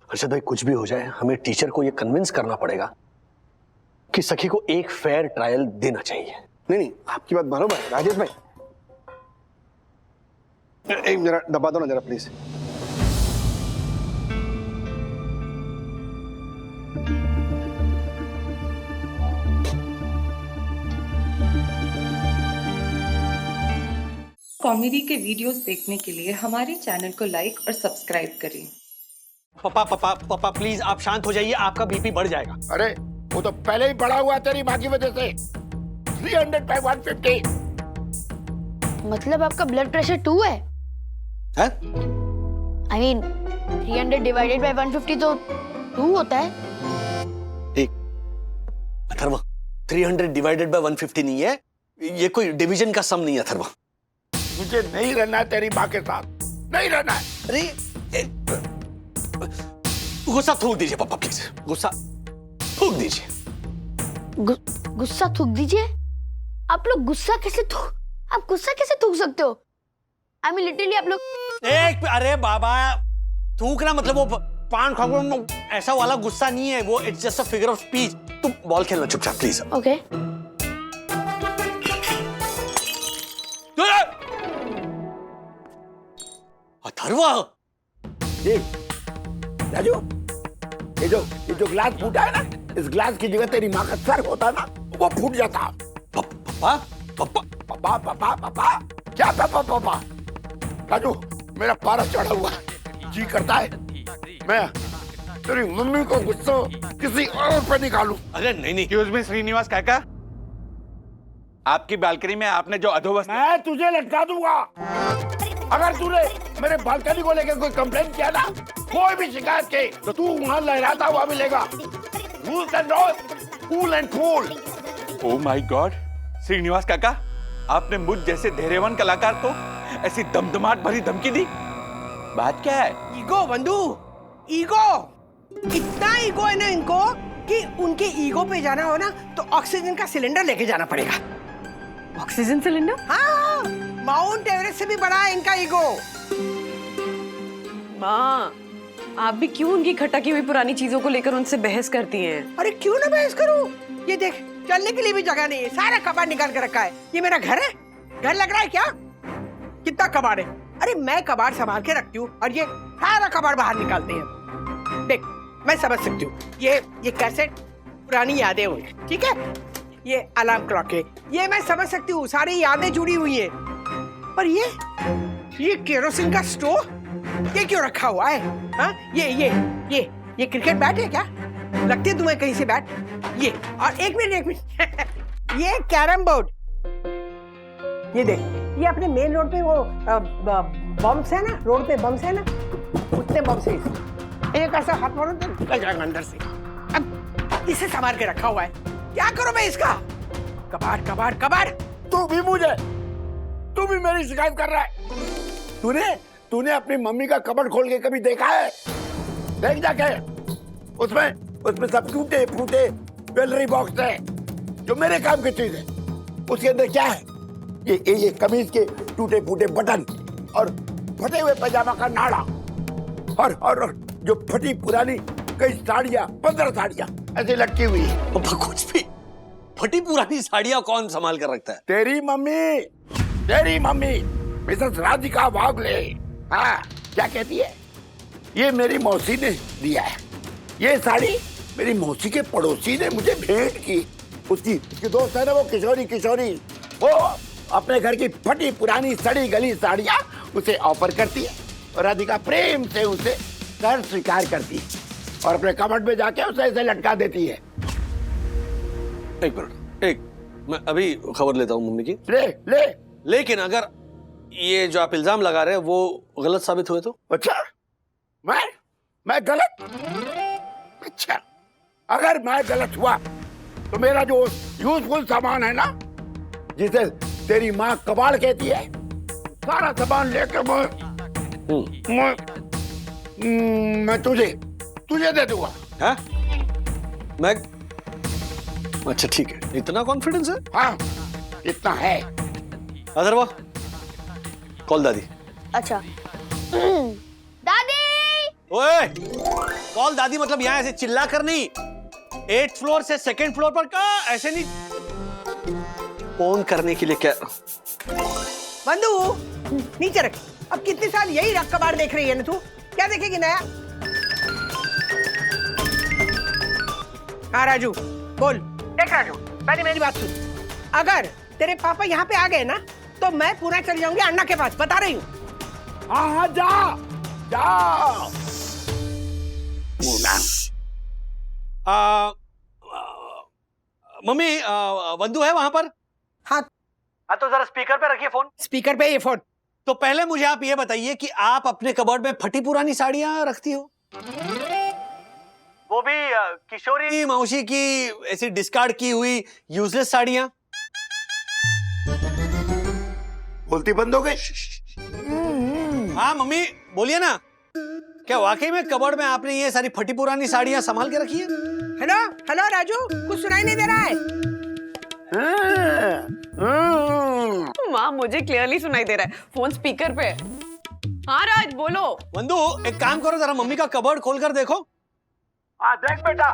अर्षद भाई, कुछ भी हो जाए हमें टीचर को ये कन्विंस करना पड़ेगा कि सखी को एक फेयर ट्रायल देना चाहिए। नहीं, आपकी बात बराबर है राजेश भाई। एक जरा दबा दो ना जरा प्लीज। कॉमेडी के वीडियोस देखने के लिए हमारे चैनल को लाइक और सब्सक्राइब करें। पापा पापा पापा प्लीज आप शांत हो जाइए, आपका बीपी बढ़ जाएगा। अरे वो तो पहले ही बढ़ा हुआ तेरी माँ की वजह से। 300 by 150। मतलब आपका ब्लड प्रेशर 2 है? I mean 300 divided by 150 तो 2 होता है। एक अथर्व, 300 डिवाइडेड बाय 150 नहीं है, ये कोई डिवीजन का सम नहीं है अथर्व। मुझे नहीं रहना है तेरी माँ के साथ, नहीं रहना है। अरे गुस्सा थूक दीजिए पापा प्लीज, गुस्सा थूक दीजिए। गुस्सा थूक दीजिए? आप लोग गुस्सा कैसे आप गुस्सा कैसे थूक सकते हो? I mean literally आप लोग अरे बाबा, थूकना मतलब वो पान खाओ ऐसा वाला गुस्सा नहीं है वो, it's just a figure of speech. तुम बॉल खेलना चुपचाप प्लीज। ओके। अथर्व, ये राजू, ये जो ग्लास फूटा है ना, इस ग्लास की जगह तेरी माँ का सर होता ना, वो फूट जाता। पापा पापा पापा पापा पापा क्या पापा पापा? राजू, मेरा पारा चढ़ा हुआ है, जी करता है मैं तेरी मम्मी को गुस्सा किसी और पे निकालूं। अरे नहीं नहीं, एक्सक्यूज मी श्रीनिवास काका, आपकी बालकनी में आपने जो अधोवस्था। मैं तुझे लटका दूंगा अगर तूने मेरे बालकनी को लेकर कोई कंप्लेंट किया ना, कोई भी शिकायत की तो तू वहां लहराता हुआ मिलेगा। Rules and cool and cool. Oh my god, Srinivas काका, आपने मुझ जैसे धैर्यवान कलाकार को ऐसी दमदमाट भरी धमकी दी। बात क्या है? ईगो बंधु, ईगो। इतना ईगो है ना इनको कि उनके ईगो पे जाना हो ना तो ऑक्सीजन का सिलेंडर लेके जाना पड़ेगा। Oxygen cylinder? हाँ, माउंट एवरेस्ट से भी बड़ा है इनका ईगो। माँ, आप भी क्यों उनकी खट्टा की हुई पुरानी चीजों को लेकर उनसे बहस करती हैं? अरे क्यों ना बहस करूं? ये देख, चलने के लिए भी जगह नहीं है, सारा कबाड़ निकाल के रखा है। ये मेरा घर है? घर लग रहा है क्या? कितना कबाड़ है? अरे मैं कबाड़ संभाल के रखती हूँ और ये सारा कबाड़ बाहर निकालते हैं। देख, मैं समझ सकती हूँ, ये कैसेट पुरानी यादें हुई, ठीक है? ये अलार्म क्लॉक है, ये मैं समझ सकती हूँ, सारी यादें जुड़ी हुई है। पर ये केरोसिन का स्टोव, ये क्यों रखा हुआ है? हाँ, ये क्रिकेट बैट है क्या? लगती है तुम्हें कहीं से बैट? ये, और एक मिनट ये कैरम बोर्ड। ये देख, ये अपने मेन रोड पे वो बम्स है ना, रोड पे बम्स है ना, उतने बम्स है इसमें। एक ऐसा हाथ मारो तो निकल जाएगा अंदर से। अब इसे संभाल के रखा हुआ है, क्या करूं मैं इसका? कबाड़ कबाड़ कबाड़। तू भी मेरी शिकायत कर रहा है। तूने अपनी मम्मी का कबर्ड खोल के कभी देखा है? देख जाके, उसमें सब टूटे फूटे ज्वेलरी बॉक्स है जो मेरे काम की चीज है। उसके अंदर क्या है? ये कमीज के टूटे फूटे बटन और फटे हुए पैजामा का नाड़ा और जो फटी पुरानी कई साड़ियां, 15 साड़ियां ऐसे लटकी हुई है। पापा कुछ भी, फटी पुरानी साड़ियां कौन संभाल कर रखता है? तेरी मम्मी मिसेस राधिका वागले। हाँ, क्या कहती है? ये मेरी मौसी ने दिया है। ये साड़ी मेरी मौसी के पड़ोसी ने मुझे भेंट की। उसकी दोस्त है ना वो किशोरी, वो अपने घर की फटी पुरानी सड़ी गली साड़ियां उसे ऑफर करती है और राधिका प्रेम से उसे घर स्वीकार करती है और अपने कबर्ड में जाके उसे ऐसे लटका देती है। एक मिनट, मैं अभी खबर लेता हूँ मम्मी की। ले। लेकिन अगर ये जो आप इल्जाम लगा रहे हैं वो गलत साबित हुए तो? अच्छा, मैं गलत? अच्छा, अगर मैं गलत हुआ तो मेरा जो यूजफुल सामान है ना, जिसे तेरी माँ कबाड़ कहती है, सारा सामान लेकर मैं तुझे दे दूंगा। है? मैं अच्छा ठीक है, इतना कॉन्फिडेंस है? हाँ, इतना है। अथर्व, कॉल दादी। अच्छा। दादी! ओए! कॉल दादी मतलब यहाँ ऐसे चिल्ला कर नहीं, 8th फ्लोर से 2nd फ्लोर पर का ऐसे नहीं फोन करने के लिए क्या। बंधु नीचे रख। अब कितने साल यही रख कबाड़ देख रही है ना तू, क्या देखेगी नया? हाँ राजू बोल। देख राजू, पहले मेरी बात सुन। अगर तेरे पापा यहाँ पे आ गए ना तो मैं पूरा चल जाऊंगी अन्ना के पास, बता रही हूँ। हाँ जा जा। मम्मी वंदु है वहां पर? हाँ हाँ तो जरा स्पीकर पे रखिए फोन। स्पीकर पे ये फोन। तो पहले मुझे आप ये बताइए कि आप अपने कबर्ड में फटी पुरानी साड़ियां रखती हो? वो भी किशोरी मौसी की ऐसी डिस्कार्ड की हुई यूजलेस साड़ियां? बोलती बंद हो गई। हाँ मम्मी बोलिए ना, क्या वाकई में कबर्ड में आपने ये सारी फटी पुरानी साड़ियां संभाल के रखी है? हेलो हेलो राजू, कुछ सुनाई नहीं दे रहा है? माँ मुझे क्लियरली सुनाई दे रहा है, फोन स्पीकर पे है। हाँ राज बोलो। वंदु एक काम करो, जरा मम्मी का कबर्ड खोल कर देखो। हाँ देख बेटा,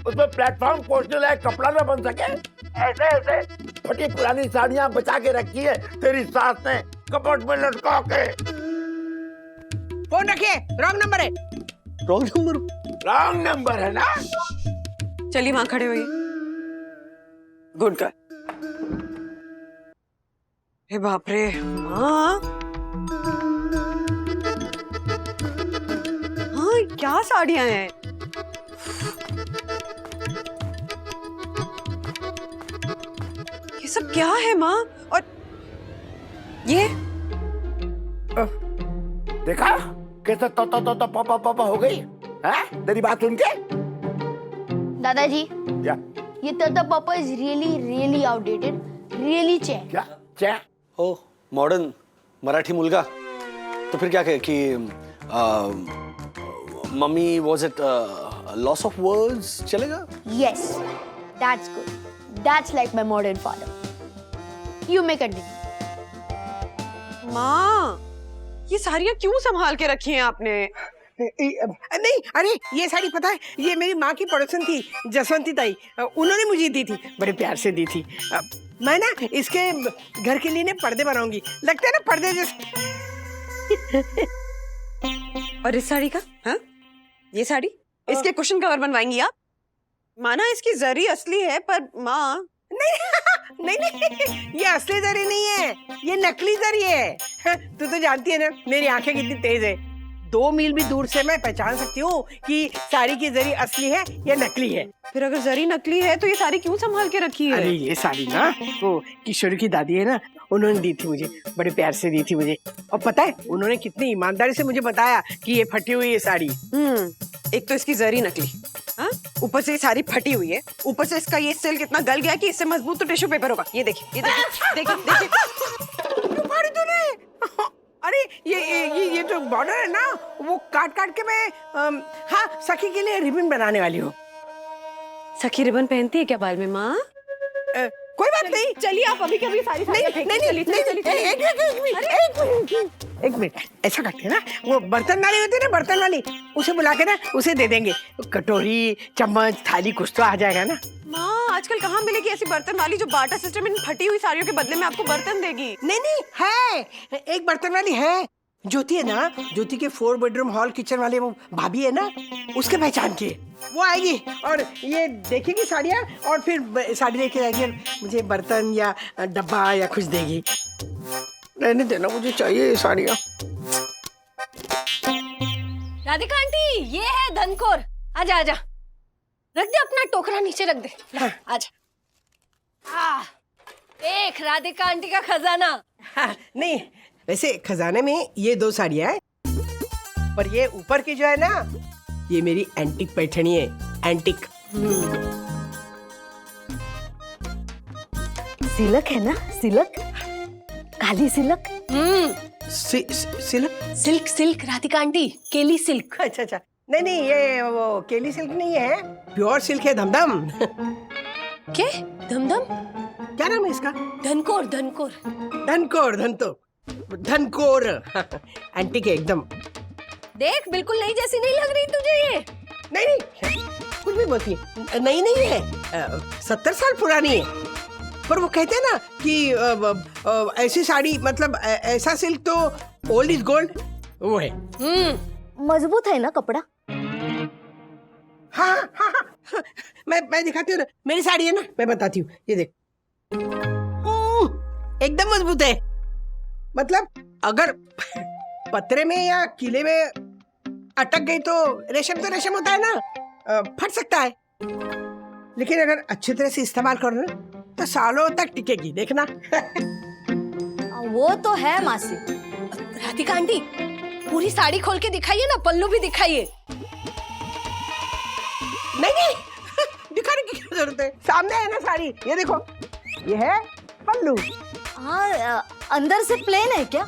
उसमें प्लेटफॉर्म पोस्टर है, कपड़ा न बन सके ऐसे ऐसे फटी पुरानी साड़ियां बचा के रखी है तेरी सास ने कपड़ में लटका के। फोन रखिए, रॉन्ग नंबर है। रॉन्ग नंबर है ना? चलिए वहां खड़े हुए। Good girl. हे बाप रे माँ, हाँ क्या साड़ियां हैं। ये सब क्या है माँ? और ये देखा कैसे तो पापा हो गई है तेरी बात सुन के? दादाजी, क्या ये तोता पापा इज रियली आउटडेटेड, रियली चे। क्या क्या? ओ मॉडर्न मराठी मुलगा। तो फिर क्या कहे कि mummy was it loss of words चलेगा? Yes, that's good, that's like my modern father. You may continue. माँ ये साड़ियां क्यों संभाल के रखी हैं आपने? नहीं अरे ये साड़ी पता है, ये मेरी माँ की पड़ोसन थी जसवंती ताई, उन्होंने मुझे दी थी, बड़े प्यार से दी थी। मैं ना इसके घर के लिए ना पर्दे बनाऊंगी, लगता है ना पर्दे जैसे। और इस साड़ी का? हाँ ये साड़ी, इसके कुशन कवर बनवाएंगी आप? माना इसकी जरी असली है पर माँ नहीं ये असली जरी नहीं है, ये नकली जरी है। तू तो जानती है ना मेरी आंखें कितनी तेज है, 2 मील भी दूर से मैं पहचान सकती हूँ कि साड़ी की जरी असली है या नकली है। फिर अगर जरी नकली है तो ये साड़ी क्यों संभाल के रखी है? अरे ये साड़ी ना वो किशोरी की दादी है ना, उन्होंने दी थी मुझे, बड़े प्यार से दी थी मुझे। और पता है उन्होंने कितनी ईमानदारी से मुझे बताया कि ये फटी हुई है साड़ी। एक तो इसकी जरी नकली, हाँ ऊपर से ये साड़ी फटी हुई है, ऊपर से इसका ये सिल्क इतना गल गया कि इससे मजबूत तो टिश्यू पेपर होगा। ये देखिए ये देखिए देखिए तुम्हारी तूने अरे ये जो बॉर्डर है ना वो काट के मैं हाँ सखी के लिए रिबन बनाने वाली हूँ। सखी रिबन पहनती है क्या बाल में माँ? कोई बात नहीं, चलिए आप अभी कभी सारी एक मिनट ऐसा करते हैं ना, वो बर्तन वाली होती है ना, बर्तन वाली उसे बुला के ना उसे दे देंगे, कटोरी चम्मच थाली कुछ तो आ जाएगा ना। माँ आजकल कहाँ मिलेगी ऐसी बर्तन वाली जो बाटा सिस्टम इन फटी हुई साड़ियों के बदले में आपको बर्तन देगी? नहीं है, एक बर्तन वाली है, ज्योति है ना, ज्योति के 4 बेडरूम हॉल किचन वाले वो भाभी है ना, उसके पहचान की वो आएगी और ये देखेगी साड़ियाँ और फिर साड़ी लेके जाएगी और मुझे बर्तन या डब्बा या कुछ देगी। रहने देना, मुझे चाहिए ये साड़ियाँ। राधिका आंटी, ये है धनखोर, आजा आजा, रख दे अपना टोकरा नीचे रख दे। हाँ। आजा। देख राधिका आंटी का खजाना। हाँ, नहीं वैसे खजाने में ये 2 साड़ियाँ हैं, पर ये ऊपर की जो है ना ये मेरी एंटिक पैठनी है, एंटिक। सिल्क है ना, सिल्क, काली silk. Silk silk Radhika aunty, केली सिल्क। अच्छा नहीं ये वो केली सिल्क नहीं है, प्योर सिल्क है, धमधम। क्या धमधम? क्या नाम है इसका? धनकोर धनकोर एंटिक है एकदम। देख बिल्कुल नई जैसी नहीं लग रही तुझे ये? सी मोती है, नई नहीं है, 70 साल पुरानी है। पर वो कहते हैं ना कि ऐसी साड़ी मतलब ऐसा सिल्क तो ओल्ड इज गोल्ड, वो है। मजबूत है ना कपड़ा? हाँ हाँ हाँ, मैं दिखाती हूँ ना, मेरी साड़ी है ना, मैं बताती हूँ, ये देख। एकदम मजबूत है। मतलब अगर पतरे में या किले में अटक गई तो रेशम होता है ना, फट सकता है, लेकिन अगर अच्छी तरह से इस्तेमाल करो ना तो सालों तक टिकेगी, देखना। वो तो है मासी। राधिका आंटी, पूरी साड़ी खोल के दिखाइए ना, पल्लू भी दिखाइए। नहीं दिखाने की क्या जरूरत है, सामने है ना साड़ी, ये देखो, ये है पल्लू। हाँ, अंदर से प्लेन है क्या?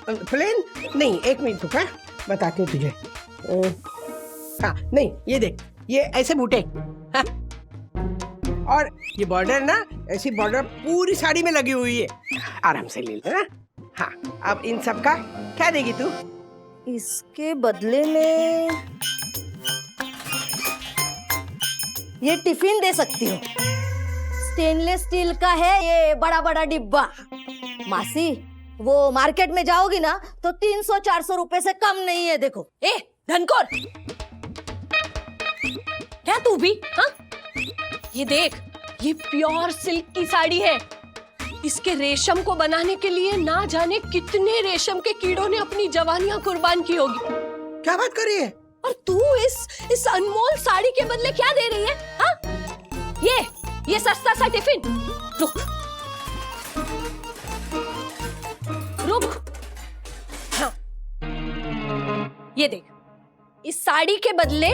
प्लेन नहीं, एक मिनट रुक, बताती हूँ तुझे। हाँ नहीं, ये देख, ये ऐसे बूटे, हाँ? और ये बॉर्डर ना, ऐसी बॉर्डर पूरी साड़ी में लगी हुई है, आराम से ले लेना। हाँ, अब इन सब का क्या देगी तू? इसके बदले में ये टिफिन दे सकती हूँ। स्टेनलेस स्टील का है ये बड़ा बड़ा डिब्बा। मासी, वो मार्केट में जाओगी ना तो 300-400 रुपए से कम नहीं है। देखो। ए धनकोर, क्या तू भी? हाँ, ये देख, ये प्योर सिल्क की साड़ी है। इसके रेशम को बनाने के लिए ना जाने कितने रेशम के कीड़ों ने अपनी जवानियां कुर्बान की होगी। क्या बात कर रही है? और तू इस अनमोल साड़ी के बदले क्या दे रही है? हाँ, ये सस्ता सा टिफिन। रुक। हाँ, ये देख, इस साड़ी के बदले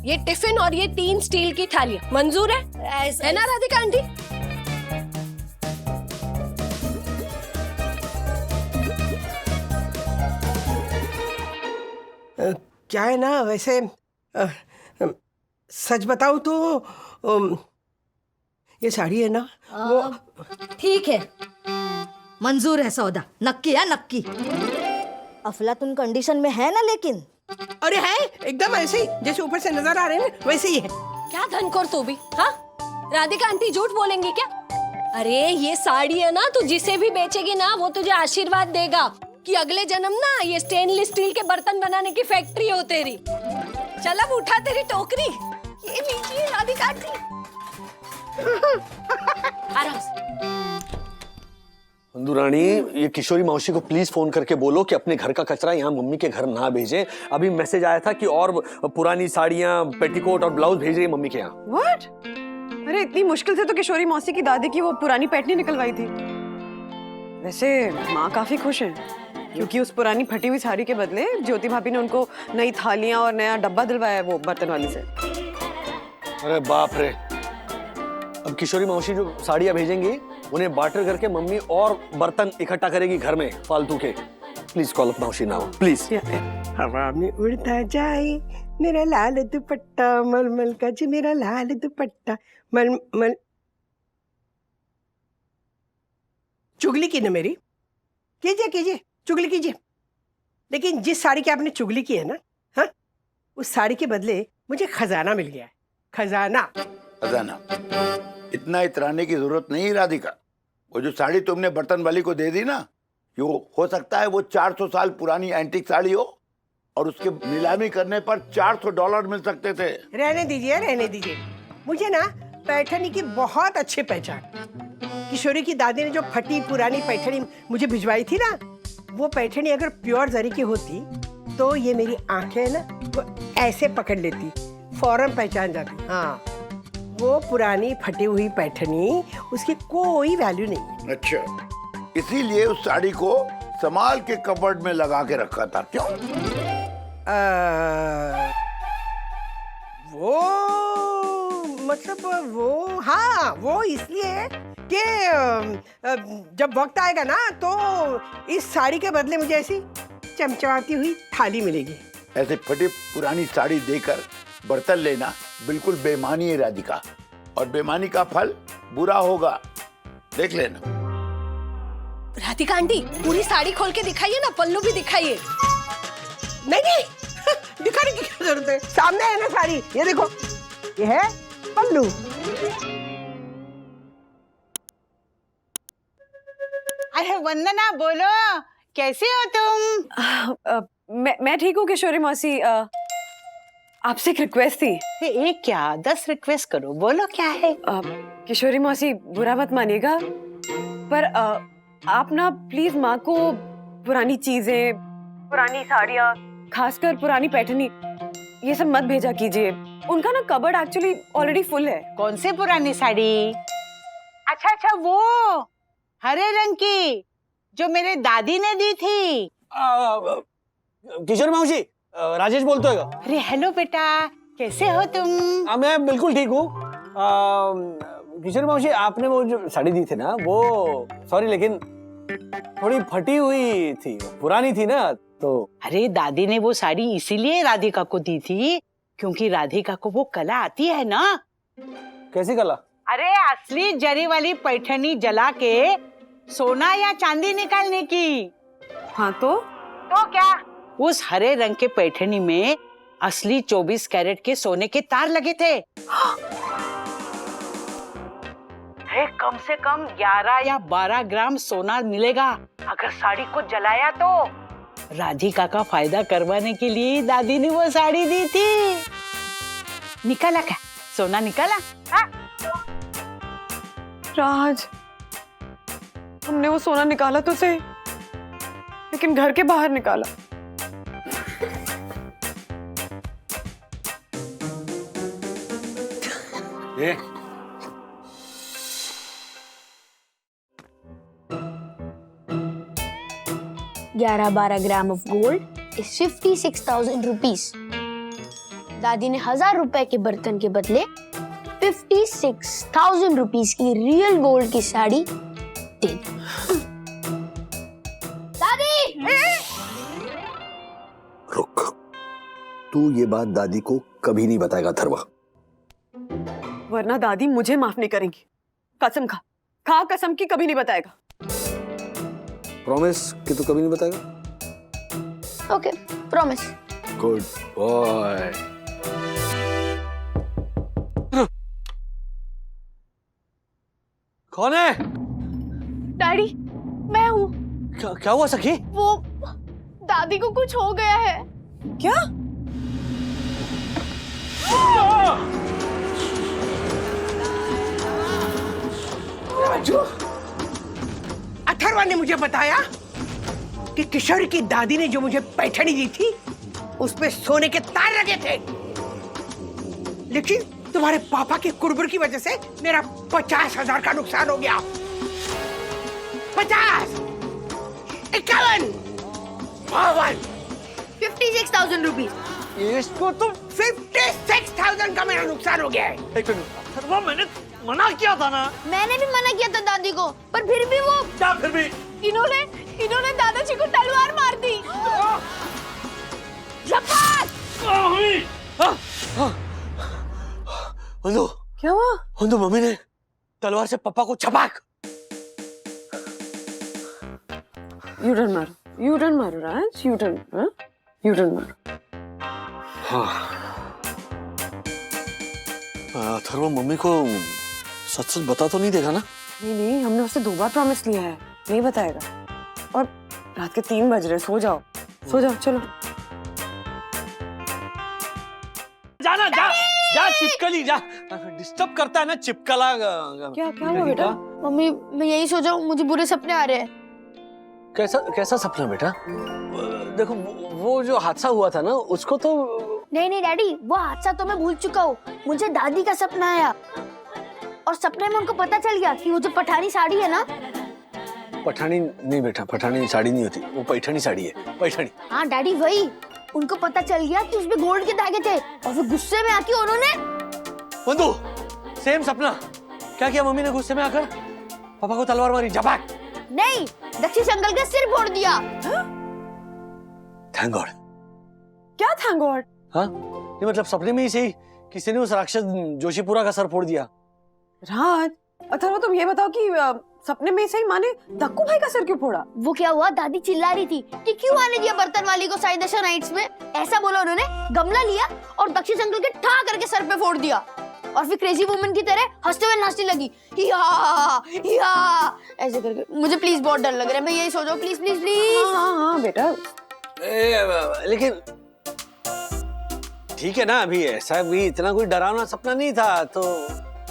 ये टिफिन और ये 3 स्टील की थालियां मंजूर है ना राधिका आंटी? क्या है ना, वैसे सच बताऊं तो ये साड़ी है ना, वो ठीक है, मंजूर है सौदा। नक्की है, नक्की। अफलातुन कंडीशन में है ना, लेकिन अरे है एकदम ऐसे ही जैसे ऊपर से नजर आ रहे हैं, वैसे ही है। क्या धनकोर तू भी? हाँ, राधिका आंटी झूठ बोलेंगी क्या? अरे ये साड़ी है ना, तू जिसे भी बेचेगी ना, वो तुझे आशीर्वाद देगा कि अगले जन्म ना ये स्टेनलेस स्टील के बर्तन बनाने की फैक्ट्री हो तेरी। चल अब उठा तेरी टोकरी, ये लीजिए राधिका आंटी। आराम से। बंधु रानी, ये किशोरी मौसी को प्लीज फोन करके बोलो कि अपने घर का कचरा यहाँ मम्मी के घर ना भेजें। अभी मैसेज आया था कि और पुरानी साड़ियाँ, पेटीकोट और ब्लाउज भेज रही है मम्मी के यहाँ। व्हाट? अरे इतनी मुश्किल से तो किशोरी मौसी की दादी की वो पुरानी पैटनी निकलवाई थी। वैसे माँ काफी खुश है क्योंकि उस पुरानी फटी हुई साड़ी के बदले ज्योति भाभी ने उनको नई थालियां और नया डब्बा दिलवाया है वो बर्तन वाली से। अरे बाप रे, अब किशोरी मौसी जो साड़ियाँ भेजेंगी उन्हें बार्टर करके मम्मी और बर्तन इकट्ठा करेगी घर में फालतू के। प्लीज कॉल अप मौसी नाउ प्लीज। हवा में उड़ता जाए मेरा लाल दुपट्टा, मलमल का जी मेरा लाल दुपट्टा, मलमल। चुगली की ना मेरी, कीजिए चुगली कीजिए, लेकिन जिस साड़ी की आपने चुगली की है ना, हाँ, उस साड़ी के बदले मुझे खजाना मिल गया है। खजाना। इतना इतराने की जरूरत नहीं राधिका। वो जो साड़ी तुमने बर्तन वाली को दे दी ना, ये हो सकता है वो 400 साल पुरानी एंटीक साड़ी हो और उसके नीलामी करने पर $400 मिल सकते थे। रहने दीजिए। मुझे ना पैठनी की बहुत अच्छी पहचान। किशोरी की दादी ने जो फटी पुरानी पैठनी मुझे भिजवाई थी ना, वो पैठनी अगर प्योर जरी की होती तो ये मेरी आंखें ना वो ऐसे पकड़ लेती, फौरन पहचान जाती। हाँ, वो पुरानी फटी हुई पैठनी, उसकी कोई वैल्यू नहीं। अच्छा, इसीलिए उस साड़ी को संभाल के कबर्ड में लगा के रखा था, क्यों? हाँ, वो इसलिए कि जब वक्त आएगा ना तो इस साड़ी के बदले मुझे ऐसी चमचमाती हुई थाली मिलेगी। ऐसे फटी पुरानी साड़ी देकर बर्तन लेना बिल्कुल बेईमानी है राधिका, और बेईमानी का फल बुरा होगा, देख लेना। राधिका आंटी, पूरी साड़ी खोल के दिखाइए ना, पल्लू भी दिखाइए। नहीं दिखाने की क्या जरूरत है, सामने है ना साड़ी, ये देखो। ये है पल्लू। अरे वंदना, बोलो कैसे हो तुम? मैं ठीक हूँ किशोरी मौसी। आपसे एक रिक्वेस्ट थी। एक क्या 10 रिक्वेस्ट करो, बोलो क्या है? किशोरी मौसी बुरा मत मानिएगा, पर आप ना प्लीज माँ को पुरानी चीजें, पुरानी साड़ियाँ, खासकर पुरानी पैठनी, ये सब मत भेजा कीजिए। उनका ना कबर्ड एक्चुअली ऑलरेडी फुल है। कौन से पुरानी साड़ी? अच्छा, वो हरे रंग की जो मेरे दादी ने दी थी। किशोरी मौसी, राजेश बोलते हो? अरे हेलो बेटा, कैसे हो तुम? मैं बिल्कुल ठीक हूँ। किशोरी मौसी, आपने वो जो साड़ी दी थी ना, वो सॉरी लेकिन थोड़ी फटी हुई थी, पुरानी थी ना, तो। अरे दादी ने वो साड़ी इसीलिए राधिका को दी थी क्योंकि राधिका को वो कला आती है ना। कैसी कला? अरे असली जरी वाली पैठनी जला के सोना या चांदी निकालने की। हाँ तो क्या? उस हरे रंग के पैठनी में असली 24 कैरेट के सोने के तार लगे थे। कम से कम 11 या 12 ग्राम सोना मिलेगा अगर साड़ी को जलाया तो। राधिका का फायदा करवाने के लिए दादी ने वो साड़ी दी थी। निकाला क्या? सोना निकाला? राज, हमने वो सोना निकाला तो सही, लेकिन घर के बाहर निकाला। ये 11-12 gram of gold is 56,000 rupees. दादी ने 1,000 रुपए के बर्तन के बदले 56,000 रुपीस की रियल गोल्ड की साड़ी दे दी। दादी! रुक, तू ये बात दादी को कभी नहीं बताएगा धरवा, वरना दादी मुझे माफ नहीं करेंगी। कसम खा कसम की कभी नहीं बताएगा। प्रॉमिस कि तू कभी नहीं बताएगा? Okay, promise. Good boy. कौन है? डैडी, मैं हूँ। क्या हुआ सखी? वो दादी को कुछ हो गया है। क्या? अथर्वा ने मुझे बताया कि किशोरी की दादी ने जो मुझे पैठनी दी थी उसमें सोने के तार लगे थे, लेकिन तुम्हारे पापा के कुरबुर की वजह से मेरा 50,000 का नुकसान हो गया। 50, 51, 52, 56,000 रुपीस। इसको तो 56,000 का मेरा नुकसान हो गया है। अथर्वा, मैंने मना किया था ना। मैंने भी मना किया था दादी को, पर फिर भी वो क्या फिर भी? इन्होंने दादाजी को तलवार मार दी। हुंदू, क्या हुआ? हुंदू, मम्मी ने तलवार से पापा को छपाक। यू डन मारो राज, यू डन मारो। हाँ, अथर्वा मम्मी को सच सच बता तो नहीं देगा ना? नहीं, हमने उससे 2 बार प्रॉमिस लिया है, नहीं बताएगा। और रात के 3 बज रहे, सो जाओ चलो। जा चिपकली जा, डिस्टर्ब करता है ना चिपकला। क्या हुआ बेटा? मम्मी, मैं यही सोच रहा हूँ, मुझे बुरे सपने आ रहे हैं। कैसा सपना बेटा? देखो वो जो हादसा हुआ था ना, उसको तो। नहीं डैडी, वो हादसा तो मैं भूल चुका हूँ। मुझे दादी का सपना आया और सपने में उनको पता चल गया कि वो जो पठानी साड़ी है ना। पठानी नहीं बेटा, पठानी साड़ी नहीं होती, वो पैठनी साड़ी है, पैठनी। हाँ डैडी, वही। उनको पता चल गया कि उसमें गोल्ड के धागे थे और फिर गुस्से में आके उन्होंने। बंधु, सेम सपना। क्या किया मम्मी ने गुस्से में आकर? पापा को तलवार मारी, झपाक। नहीं, दक्षिश अंकल का सिर फोड़ दिया। Thank God. क्या थैंक गॉड? हाँ, ये मतलब सपने में ही सही किसी ने उस राक्षस जोशीपुरा का सर फोड़ दिया। राज, अथर्वा तुम ये बताओ कि सपने में सही माने दक्कू भाई का सर क्यों फोड़ा? वो क्या हुआ, दादी चिल्ला रही थी कि क्यों आने दिया बर्तन वाली को साई दशा नाइट्स में। ऐसा बोला उन्होंने, गमला लिया और दक्षिश अंकल के ठा करके सर पे फोड़ दिया। और फिर क्रेजी वुमन की तरह हंसते हुए नाचने लगी, या या ऐसे करके। मुझे प्लीज बहुत डर लग रहा है, मैं यही सो जाऊं, प्लीज प्लीज प्लीज। हाँ बेटा। लेकिन ठीक है ना, अभी ऐसा भी इतना कोई डरावना सपना नहीं था, तो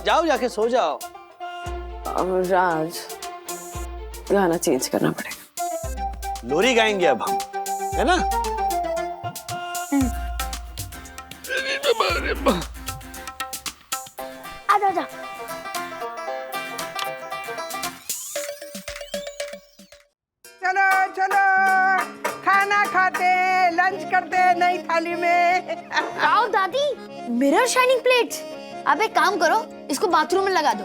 जाओ जाके सो जाओ। अब राज, गाना चेंज करना पड़ेगा। लोरी गाएंगे अब हम, है ना? आजा आजा। चलो चलो, खाना खाते, लंच करते नई थाली में। आओ दादी, मिरर शाइनिंग प्लेट्स। आप एक काम करो, इसको बाथरूम में लगा दो,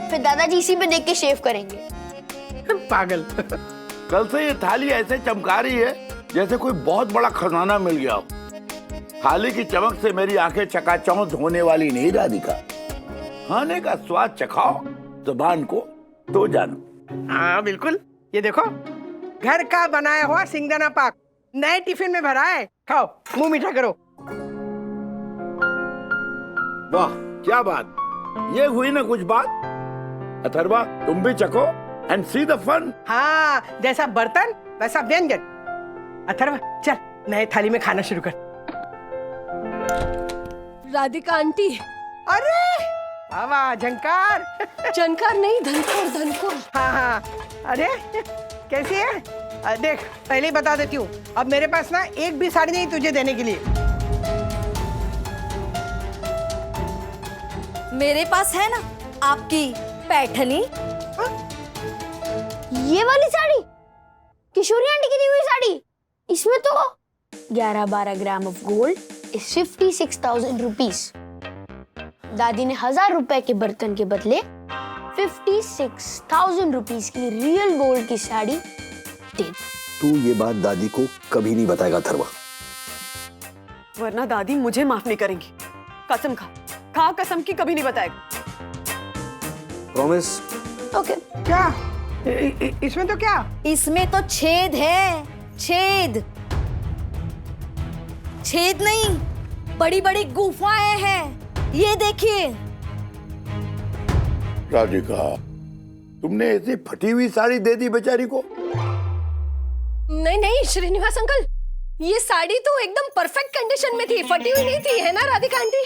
फिर दादाजी इसी पे देख के शेव करेंगे। पागल। कल से ये थाली ऐसे चमका रही है जैसे कोई बहुत बड़ा खजाना मिल गया हो। थाली की चमक से मेरी आंखें चकाचौंध होने वाली नहीं राधिका। खाने का स्वाद चखाओ, जुबान को तो जानो। हाँ बिल्कुल, ये देखो, घर का बनाया हुआ सिंगदाना पाक नए टिफिन में भरा है, खाओ, मुंह मीठा करो। वाह क्या बात, ये हुई ना कुछ बात। अथर्वा तुम भी चखो एंड सी द फन। हाँ, जैसा बर्तन वैसा व्यंजन। अथर्वा चल नए थाली में खाना शुरू कर। राधिका आंटी। अरे वाह, झंकार। जनकार नहीं, धनकोर धनकोर। हाँ हाँ, अरे कैसी है? देख पहले ही बता देती हूँ, अब मेरे पास ना एक भी साड़ी नहीं तुझे देने के लिए। मेरे पास है ना आपकी पैठनी। ये वाली साड़ी, किशोरी आंटी की दी हुई साड़ी, इसमें तो 11-12 gram of gold is 56,000 rupees. दादी ने 1,000 रुपए के बर्तन के बदले 56,000 रुपीज की रियल गोल्ड की साड़ी दे। तू ये बात दादी को कभी नहीं बताएगा अथर्वा, वरना दादी मुझे माफ नहीं करेंगी। कसम खा, खा कसम की, कभी नहीं बताएगा। प्रॉमिस? ओके। क्या इसमें तो क्या? इसमें तो छेद है, छेद। छेद नहीं, बड़ी बड़ी गुफाएं हैं, ये देखिए। राधिका तुमने ऐसी फटी हुई साड़ी दे दी बेचारी को? नहीं नहीं श्रीनिवास अंकल, ये साड़ी तो एकदम परफेक्ट कंडीशन में थी, फटी हुई नहीं थी, है ना राधिका आंटी?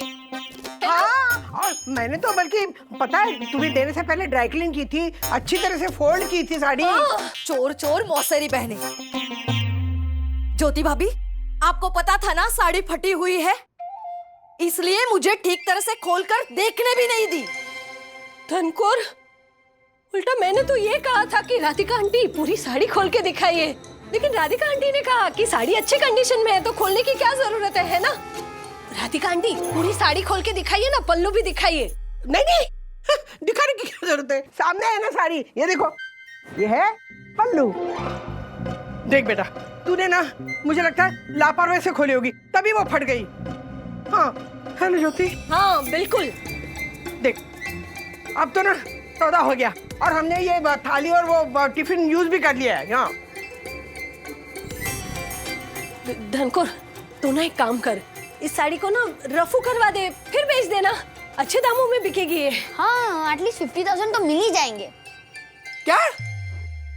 हाँ, और मैंने तो बल्कि पता है तुम्हें देने से पहले ड्राई क्लीन की थी, अच्छी तरह से फोल्ड की थी साड़ी। चोर चोर मौसेरी बहने। ज्योति भाभी, आपको पता था ना साड़ी फटी हुई है, इसलिए मुझे ठीक तरह से खोलकर देखने भी नहीं दी। धनकोर, उल्टा मैंने तो ये कहा था कि राधिका आंटी पूरी साड़ी खोल के दिखाइए, लेकिन राधिका आंटी ने कहा कि साड़ी अच्छे कंडीशन में है तो खोलने की क्या जरूरत है ना? राधिका आंटी पूरी साड़ी खोल के दिखाइए ना, पल्लू भी दिखाइए। नहीं नहीं, दिखाने की क्या जरूरत है, सामने है ना साड़ी, ये देखो, ये है पल्लू। देख बेटा, तूने ना मुझे लगता है लापरवाही से खोली होगी, तभी वो फट गई। हाँ है ना ज्योति? हाँ बिल्कुल। देख अब तो ना सौदा हो गया, और हमने ये थाली और वो टिफिन यूज भी कर लिया है। यहाँ धनकोर, तू ना एक काम कर, इस साड़ी को ना रफू करवा दे, फिर बेच देना, अच्छे दामों में बिकेगी ये। हाँ, एटलीस्ट 50,000 तो मिल ही जाएंगे। क्या?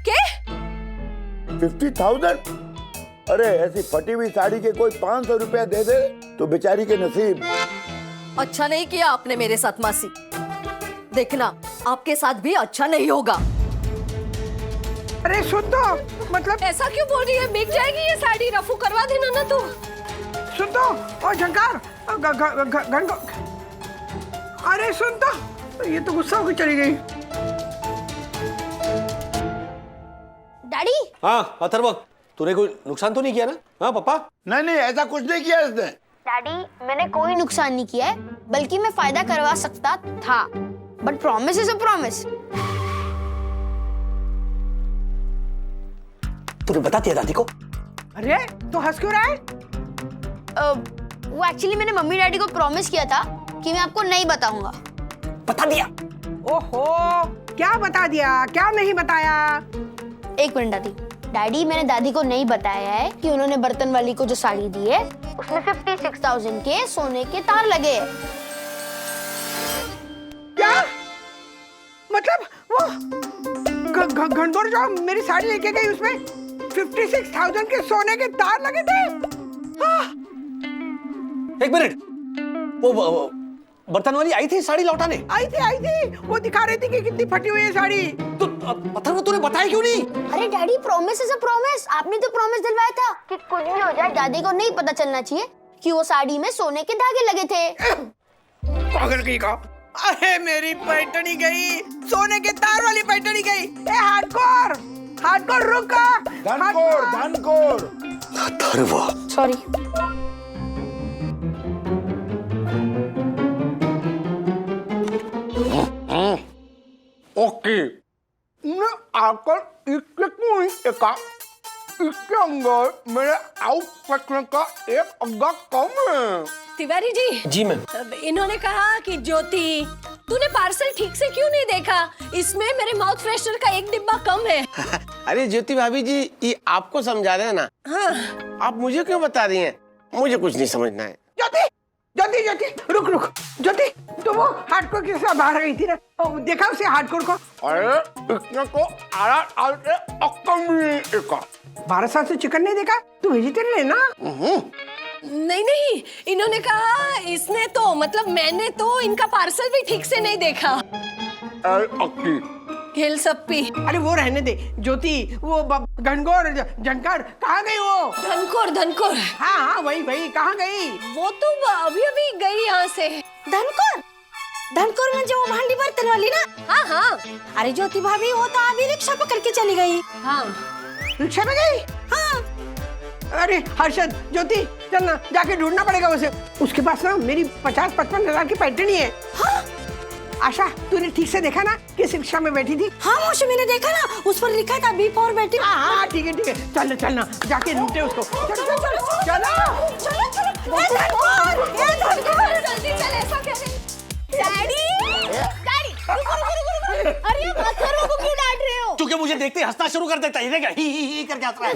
क्या? 50,000? अरे ऐसी फटी हुई साड़ी के कोई 500 रुपया दे दे तो बेचारी के नसीब। अच्छा नहीं किया आपने मेरे साथ मासी, देखना आपके साथ भी अच्छा नहीं होगा। अरे सुन तो, मतलब ऐसा क्यों बोल रही है, बिक जाएगी ये साड़ी, रफू करवा देना ना तू। सुन तो, और झंकार, अरे सुन तो, ये तो गुस्सा होकर चली गई। डैडी। हाँ अथर्वा, तूने कोई नुकसान तो नहीं किया ना? हाँ पापा? नहीं नहीं, ऐसा कुछ नहीं किया इसने। डैडी, मैंने कोई नुकसान नहीं किया है, बल्कि मैं फायदा करवा सकता था, but promise is a promise. तूने बता दिया दादी को? अरे तो हंस क्यों रहा है? वो एक्चुअली मैंने मम्मी डैडी को प्रॉमिस किया था कि मैं आपको नहीं बताऊंगा। बता दिया? ओहो, क्या बता दिया, क्या नहीं बताया? एक मिनट दादी, डैडी मैंने दादी को नहीं बताया है कि उन्होंने बर्तन वाली को जो साड़ी दी है उसमें 56,000 के सोने के तार लगे हैं। घनघोर जो मेरी साड़ी लेके गई उसमें 56,000 के सोने के तार लगे थे। एक मिनट, वो बर्तन वाली आई थी साड़ी लौटाने? आई थी, वो दिखा रही थी कि कितनी फटी हुई है साड़ी। तो पत्थर वो तूने बताया क्यों नहीं? अरे daddy, promise is a promise. आपने तो प्रॉमिस दिलवाया था कि कुछ भी हो जाए दादी को नहीं पता चलना चाहिए कि वो साड़ी में सोने के धागे लगे थे। पागल की का। अरे मेरी पैठनी गई, सोने के तार वाली पैठनी गई। ए हार्डकोर रुका। धनकोर धरवा। सॉरी। ओके मैं आकर इसके अंदर मेरे आउट फटने का एक अंगा कम है। तिवारी जी मैम। इन्होंने कहा कि ज्योति, तूने पार्सल ठीक से क्यों नहीं देखा? इसमें मेरे माउथ फ्रेशनर का एक डिब्बा कम है। अरे ज्योति भाभी जी, ये आपको समझा रहे हैं ना। हाँ। आप मुझे क्यों बता रही हैं? मुझे कुछ नहीं समझना है। ज्योति रुक। ज्योति तो वो हार्डकोर के साथ बाहर गई थी ना, देखा उसे हार्डकोर को? अरे इसने तो 12 साल से चिकन नहीं देखा? तू वेजिटेरियन है ना? नहीं, इन्होंने कहा इसने तो, मतलब मैंने तो इनका पार्सल भी ठीक से नहीं देखा। हिल सप्पी। अरे वो रहने दे ज्योति, वो घनघोर झंकार कहाँ गई वो? धनकोर। हाँ वही कहाँ गई? वो तो अभी गई यहाँ से। धनकोर में जो भांडी बर्तन वाली ना? हाँ। अरे ज्योति भाभी, वो तो अभी रिक्शा पकड़ के चली गई। हाँ। रिक्शा में गई? हाँ। अरे हर्षद, ज्योति चल ना, जाके ढूंढना पड़ेगा उसे। उसके पास ना मेरी 50-55 हजार की पैठनी है। हाँ? आशा, तूने ठीक से देखा ना किस रिक्शा में बैठी थी? हाँ मौसी, मैंने देखा ना, उस पर लिखा था बी फॉर बेटी। हाँ ठीक है, चलना जाके ढूंढते उसको। चलो। जल्दी चल, ऐसा क्या है? डैडी, अरे पत्थरों को क्यों डांट रहे हो? क्योंकि मुझे देखते हंसना शुरू कर देता है। ये क्या ही करके हंस रहा है?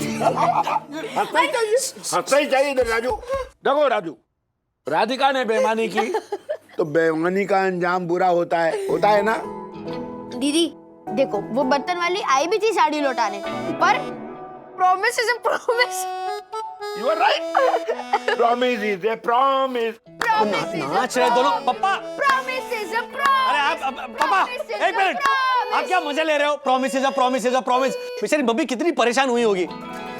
हंसना ही चाहिए राजू। देखो राजू, राधिका ने बेईमानी की तो बेईमानी का अंजाम बुरा होता है ना। दीदी देखो, वो बर्तन वाली आई भी थी साड़ी लौटाने, पर promise is a promise. You are right. Promise is a promise. नाच रहे दोनों पप्पा। Promise is a promise. अरे आप पापा, एक मिनट, आप क्या मजे ले रहे हो? Promise is a promise. बेचारी बब्बी कितनी परेशान हुई होगी।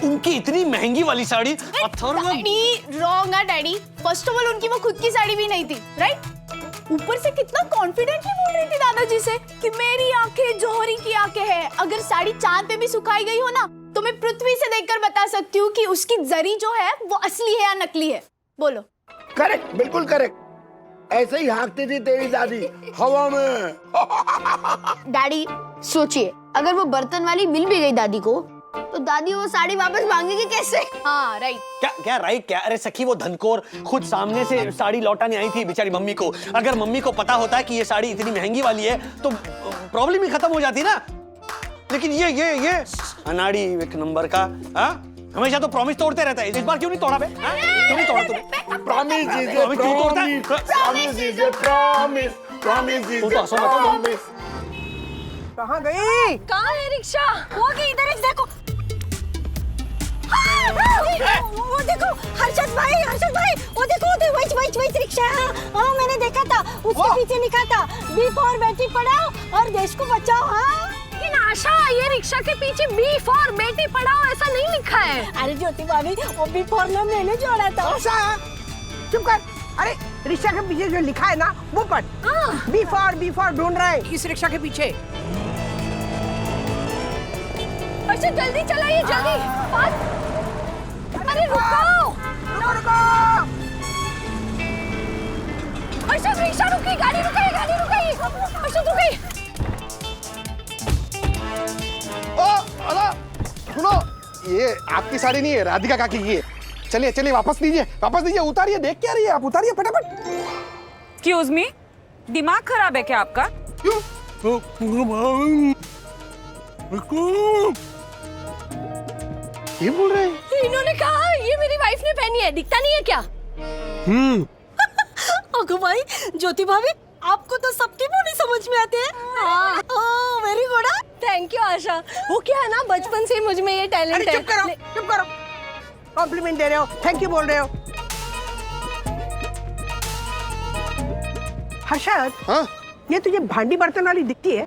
उनकी इतनी महंगी वाली साड़ी रॉन्ग है डैडी। फर्स्ट ऑफ ऑल उनकी वो खुद की साड़ी भी नहीं थी, राइट? ऊपर से कितना कॉन्फिडेंटली बोल रही थी दादाजी से कि मेरी आंखें जौहरी की आंखें हैं। अगर साड़ी चांद पे भी सुखाई गई हो ना, तो मैं पृथ्वी से देखकर बता सकती हूँ कि उसकी जरी जो है वो असली है या नकली है। बोलो। करेक्ट, बिल्कुल करेक्ट। ऐसे ही हाँकती थी तेरी दादी हवा में। डैडी सोचिए, अगर वो बर्तन वाली मिल भी गई दादी को, तो दादी वो साड़ी वापस मांगेगी कैसे? हाँ राइट। क्या राइट क्या? अरे सखी, वो धनकोर खुद सामने से साड़ी लौटाने आई थी बेचारी मम्मी को। अगर मम्मी को पता होता है कि ये साड़ी इतनी महंगी वाली है तो प्रॉब्लम ही खत्म हो जाती ना। लेकिन ये अनाड़ी एक नंबर का, हाँ, हमेशा तो प्रॉमिस तोड़ते रहता है। इस बार क्यों नहीं तोड़ा बे? क्यों नहीं तोड़ा तूने? प्रॉमिस इज ए प्रॉमिस क्यों तोड़ता है? Promise is a promise. Promise is a promise. कहाँ गई? कहाँ है रिक्शा? वो गई, इधर एक देखो। वो देखो हर्षद भाई, वो देखो वही रिक्शा है। हाँ मैंने देखा था, उसके पीछे लिखा था बी फॉर बेटी पढ़ाओ और देश को बचाओ। हाँ लेकिन आशा, ये रिक्शा के पीछे बी फॉर बेटी पढ़ाओ ऐसा नहीं लिखा है। अरे ज्योति भाभी, वो बी फॉर में मैंने जोड़ा था। आशा चुप कर। अरे रिक्शा के पीछे जो लिखा है ना वो पढ़। बी फॉर ढूंढ रहा है इस रिक्शा के पीछे। अच्छा जल्दी चलाइए, जल्दी। अरे रुको। अच्छा रिक्शा रुकी, गाड़ी रुकी। अच्छा रुकी। सुनो, ये आपकी साड़ी नहीं है, राधिका काकी की है। चलिए वापस दीजिए, उतारिए। देख क्या रही है आप? उतारिए फटाफट। एक्सक्यूज मी, दिमाग खराब है क्या आपका? ये बोल रहे हैं। इन्होंने कहा ये मेरी वाइफ ने पहनी है, दिखता नहीं है क्या? अगो भाई, ज्योति भाभी आपको तो सबकी बोली समझ में आती है। हाँ। Very good. थैंक यू आशा। वो क्या है ना, बचपन से ही मुझ में ये टैलेंट अरे है। चुप करो कॉम्प्लीमेंट दे रहे हो, थैंक यू बोल रहे हो। हर्षद, हाँ ये तुझे भांडी बर्तन वाली दिखती है?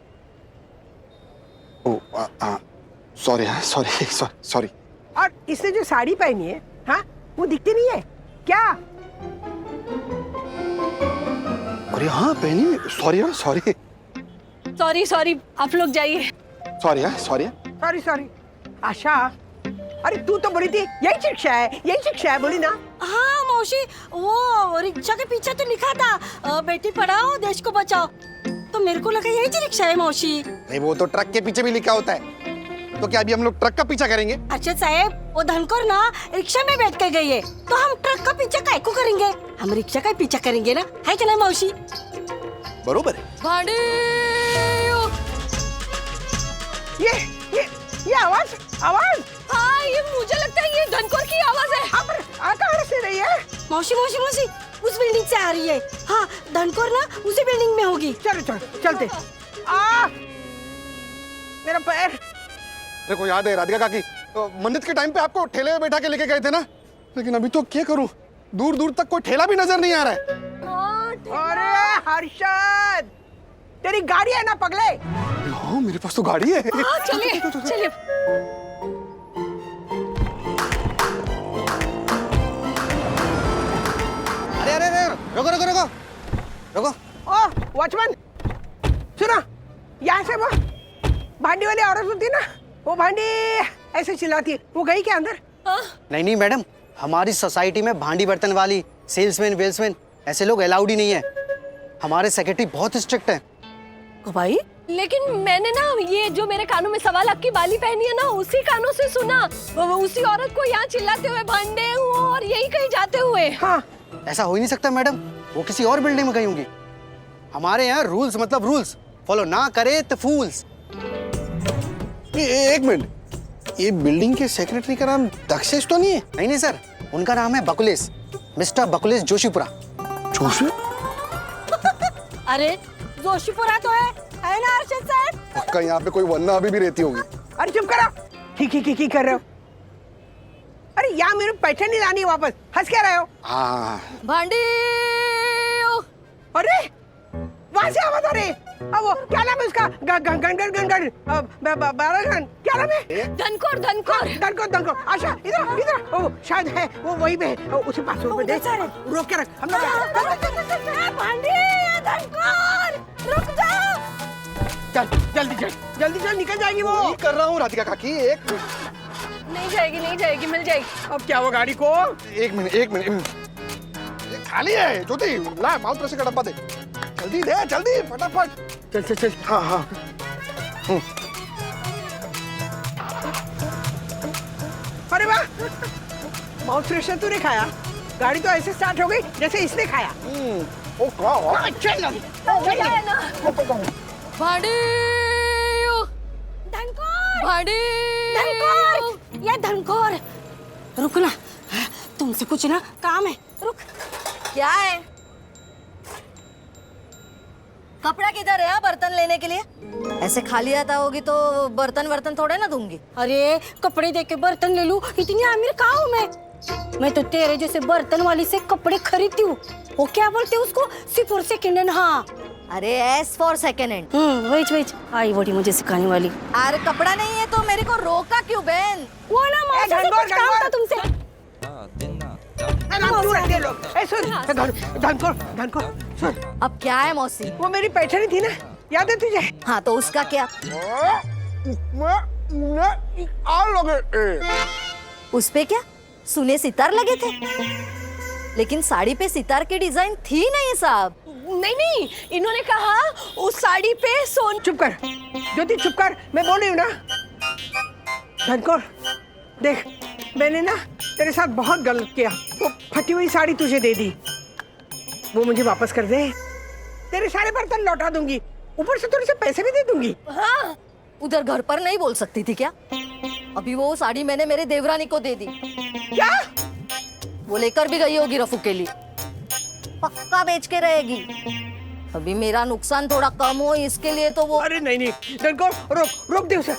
ओ सॉरी सॉरी सॉरी। और इसने जो साड़ी पहनी है, हाँ, वो दिखती नहीं है क्या? अरे हाँ पहनी, सॉरी सॉरी सॉरी सॉरी, आप लोग जाइए। Sorry sorry. सॉरी आशा, अरे तू तो बोली थी यही शिक्षा है बोली ना। हाँ मौसी, वो रिक्शा के पीछे तो लिखा था बेटी पढ़ाओ देश को बचाओ, तो मेरे को लगा यही रिक्शा है मौसी। नहीं वो तो ट्रक के पीछे भी लिखा होता है, तो क्या अभी हम लोग ट्रक का पीछा करेंगे? अच्छा साहब, वो धनकोर ना रिक्शा में बैठ के गई है, तो हम ट्रक का पीछा काय को करेंगे? हम रिक्शा का पीछा करेंगे ना, है क्या मौसी? बरोबर है। भांडी ये आवाज। हाँ, ये मुझे लगता है ये धनकोर की आवाज है। कहाँ से रही है? मौसी उस बिल्डिंग से आ रही है। हाँ, धनकोर ना उसी बिल्डिंग में होगी। चलो चलते। मेरा पैर। देखो याद है राधिका काकी, मंदिर के टाइम पे आपको ठेले में बैठा के लेके गए थे ना, लेकिन अभी तो क्या करूं, दूर तक कोई ठेला भी नजर नहीं आ रहा है। अरे हर्षद, तेरी गाड़ी है ना पगले? हाँ मेरे पास तो गाड़ी है। चलिए। अरे रुको। ओ वॉचमैन, सुनो, यहाँ से वो भांडी वाली औरत होती ना, वो भांडी ऐसे चिल्लाती है, वो गई क्या अंदर? नहीं मैडम, हमारी सोसाइटी में भांडी बर्तन वाली, सेल्समैन वेल्समैन ऐसे लोग अलाउड ही नहीं है। हमारे सेक्रेटरी बहुत स्ट्रिक्ट है। भाई, लेकिन मैंने ना ये जो मेरे कानों में 1.25 लाख की बाली पहनी है ना, उसी कानों से सुना उसी औरत को यहाँ चिल्लाते हुए भांडे और यही कहीं जाते हुए। हाँ, ऐसा हो ही नहीं सकता मैडम, वो किसी और बिल्डिंग में गई होंगी। हमारे यहाँ रूल्स मतलब रूल्स, फॉलो ना करे तो फूल्स। एक मिनट, ये बिल्डिंग के सेक्रेटरी का नाम दक्षेश तो नहीं है? नहीं सर, उनका नाम है बकुलेश, मिस्टर बकुलेश जोशीपुरा। जोशी? अरे जोशीपुरा तो है ना अर्शद साहब? पक्का यहाँ पे कोई वन्ना अभी भी रहती होगी। अरे चुप करो, की कर रहे हो? अरे यहाँ मेरे पैसे नहीं लानी वापस, हंस क्या रहे हो? हाँ भांडी। अरे वहां से आवाज आ रही है। अब वो क्या नाम है उसका? गन क्या नाम है? धनकोर। आशा इधर। ओ शायद है वो वही पे, उसे 500 रुपए दे, रोक के रख। हम लोग रुक जाओ। चल जल्दी निकल जाएगी वो। वही कर रहा हूँ राधिका काकी, एक नहीं जाएगी, मिल जाएगी। अब क्या हुआ गाड़ी को? एक मिनट खाली है। ज्योति ला माउथ ब्रश का डब्बा दे, जल्दी फटाफट। चल। हाँ। अरे वाह, माउथ फ्रेशनर तूने खाया? गाड़ी तो ऐसे स्टार्ट हो गई जैसे इसने खाया। ओ क्या? चल धनकोर, रुक ना, तुमसे कुछ ना काम है, रुक। क्या है? कपड़ा किधर है बर्तन लेने के लिए? ऐसे खाली आता होगी तो बर्तन थोड़े ना दूंगी। अरे कपड़े दे के बर्तन ले लूं, इतनी अमीर कहाँ हूँ मैं तो तेरे जैसे बर्तन वाली से कपड़े खरीदती हूँ। वो क्या बोलते हैं उसको? सी फॉर सेकेंड हैंड। हाँ, अरे एस फॉर सेकेंड हैंड। वही आई बड़ी मुझे सिखाने वाली। अरे कपड़ा नहीं है तो मेरे को रोका क्यों बहन? वो ना मौसी से कुछ काम था तुमसे। धनकोर सुन। अब क्या है मौसी? वो मेरी पैठनी थी ना, याद है तुझे? हाँ तो उसका क्या? उस पे क्या सुने सितार लगे थे, लेकिन साड़ी पे सितार की डिजाइन थी नहीं साहब। नहीं, इन्होंने कहा उस साड़ी पे सोन। चुप कर ज्योति, चुप कर, मैं बोल रही हूँ ना। धनकोर देख, मैंने ना तेरे साथ बहुत गलत किया। वो फटी हुई साड़ी तुझे दे दी, वो मुझे वापस कर दे, तेरे सारे बर्तन लौटा दूंगी, ऊपर से थोड़े से पैसे भी दे दूंगी। हाँ, उधर घर पर नहीं बोल सकती थी क्या? अभी वो साड़ी मैंने मेरे देवरानी को दे दी। क्या? वो लेकर भी गई होगी रफू के लिए, पक्का बेच के रहेगी। अभी मेरा नुकसान थोड़ा कम हो इसके लिए तो वो। अरे नहीं नहीं धनकोर, रोक दे उसे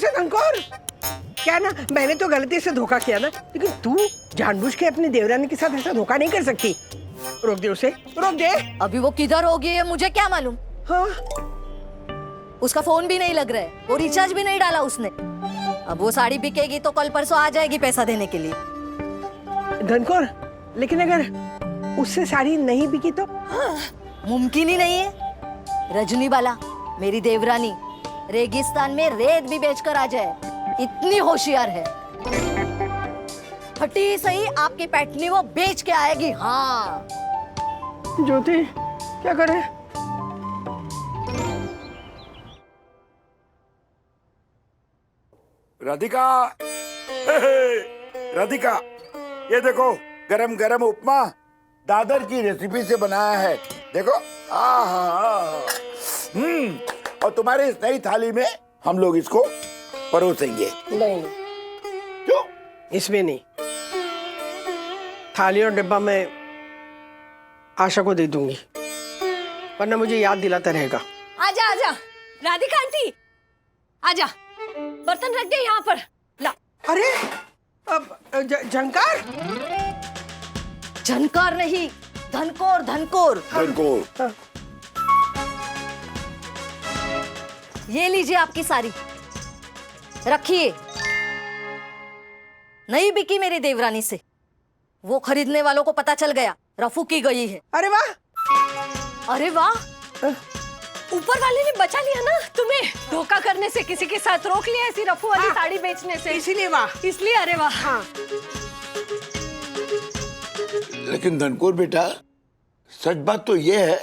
धनकोर। क्या ना, मैंने तो गलती से धोखा किया ना, लेकिन तू जानबूझ के अपनी देवरानी के साथ ऐसा धोखा नहीं कर सकती। रोक दे उसे, रोक दे। अभी वो किधर होगी ये मुझे क्या मालूम। हाँ, उसका फोन भी नहीं लग रहा है, वो रिचार्ज भी नहीं डाला उसने। अब वो साड़ी बिकेगी तो कल परसों आ जाएगी पैसा देने के लिए। धनकोर, लेकिन अगर उससे साड़ी नहीं बिकी तो? मुमकिन ही नहीं है। रजनी बाला मेरी देवरानी रेगिस्तान में रेत भी बेचकर आ जाए, इतनी होशियार है। फटी सही आपकी पैठनी वो बेच के आएगी। हाँ ज्योति, क्या करे? राधिका, राधिका, ये देखो गरम गरम उपमा दादर की रेसिपी से बनाया है। देखो, और तुम्हारे इस नई थाली में हम लोग इसको परोसेंगे। नहीं, क्यों? इसमें नहीं। थाली और डिब्बा में आशा को दे दूंगी, वरना मुझे याद दिलाता रहेगा। आजा आजा राधिका आंटी, आजा, बर्तन रख दे यहाँ पर। ला। अरे अब झंकार? झनकार नहीं, धनकोर धनकोर। धनकोर। ये लीजिए आपकी साड़ी, रखिए। नहीं बिकी मेरी देवरानी से, वो खरीदने वालों को पता चल गया, रफू की गई है। अरे वाह, अरे वाह, ऊपर वाले ने बचा लिया ना तुम्हें धोखा करने से, किसी के साथ रोक लिया ऐसी रफू वाली साड़ी बेचने से। इसीलिए वाह, इसलिए अरे वाह। हाँ। लेकिन धनकोर बेटा, सच बात तो ये है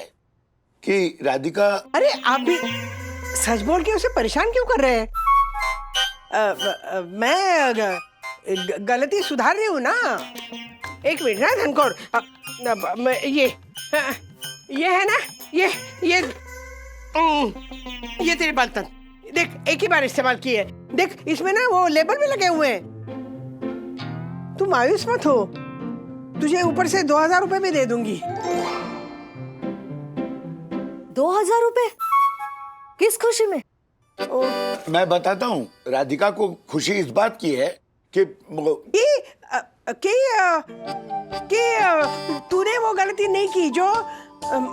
कि राधिका। अरे आप भी सच बोल के उसे परेशान क्यों कर रहे हैं? मैं गलती सुधार रही हूँ ना। एक मिनट ना धनकोर, ये है ना, ये तेरे बर्तन देख, एक ही बार इस्तेमाल किए। देख इसमें ना वो लेबल भी लगे हुए हैं। तू मायूस मत हो, तुझे ऊपर से 2000 रुपए भी दे दूंगी। 2000 रुपए? किस खुशी में? मैं बताता हूँ, राधिका को खुशी इस बात की है कि तूने वो गलती नहीं की जो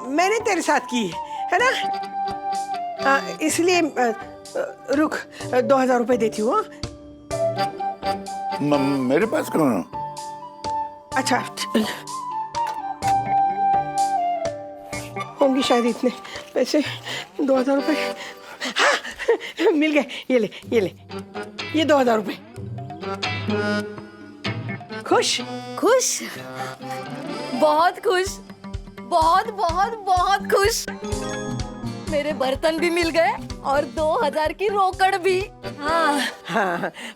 मैंने तेरे साथ की है ना। इसलिए रुक, 2000 रुपए देती हूँ। मेरे पास करो ना। अच्छा, होंगी शायद इतने पैसे, 2000 रुपए। हाँ, मिल गए। ये ले, ये 2000 रुपए। खुश? खुश, बहुत खुश, बहुत बहुत बहुत खुश। मेरे बर्तन भी मिल गए और 2000 की रोकड़ भी। हाँ,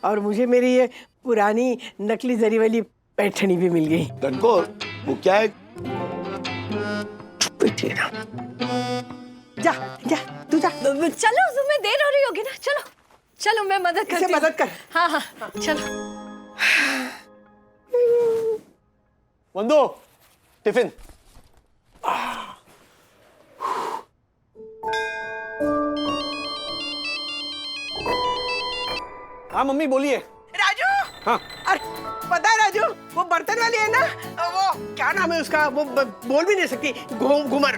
और मुझे मेरी ये पुरानी नकली जरी वाली पैठनी भी मिल गई। धनकोर, वो क्या है? जा जा, तू जा। चलो, तुम्हें देर हो रही होगी ना, चलो चलो मैं मदद करती हूँ। मदद कर। हाँ हाँ चलो। वंदो, टिफिन। हाँ मम्मी बोलिए। राजू। हाँ। अरे पता है राजू, वो बर्तन वाली है ना, वो क्या नाम है उसका, वो बोल भी नहीं सकती, घुमर,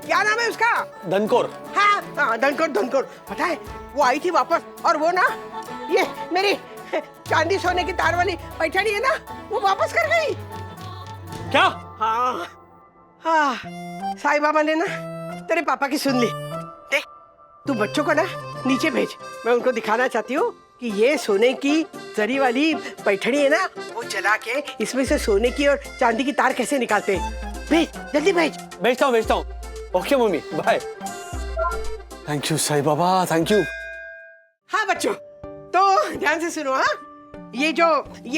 क्या नाम है उसका? धनकोर। हाँ, धनकोर। पता है वो आई थी वापस, और वो ना ये मेरी चांदी सोने की तार वाली पैठनी है ना, वो वापस कर गई। क्या? हाँ, साईं बाबा ने ना तेरे पापा की सुन ली। देख, तू बच्चों को ना नीचे भेज, मैं उनको दिखाना चाहती हूँ कि ये सोने की जरी वाली पैठनी है ना, वो जला के इसमें से सोने की और चांदी की तार कैसे निकालते हैं। भेज, जल्दी भेज। भेजता हूँ। Okay mummy, bye. Thank you Sai Baba, thank you. हाँ बच्चों, तो ध्यान से सुनो। हाँ, ये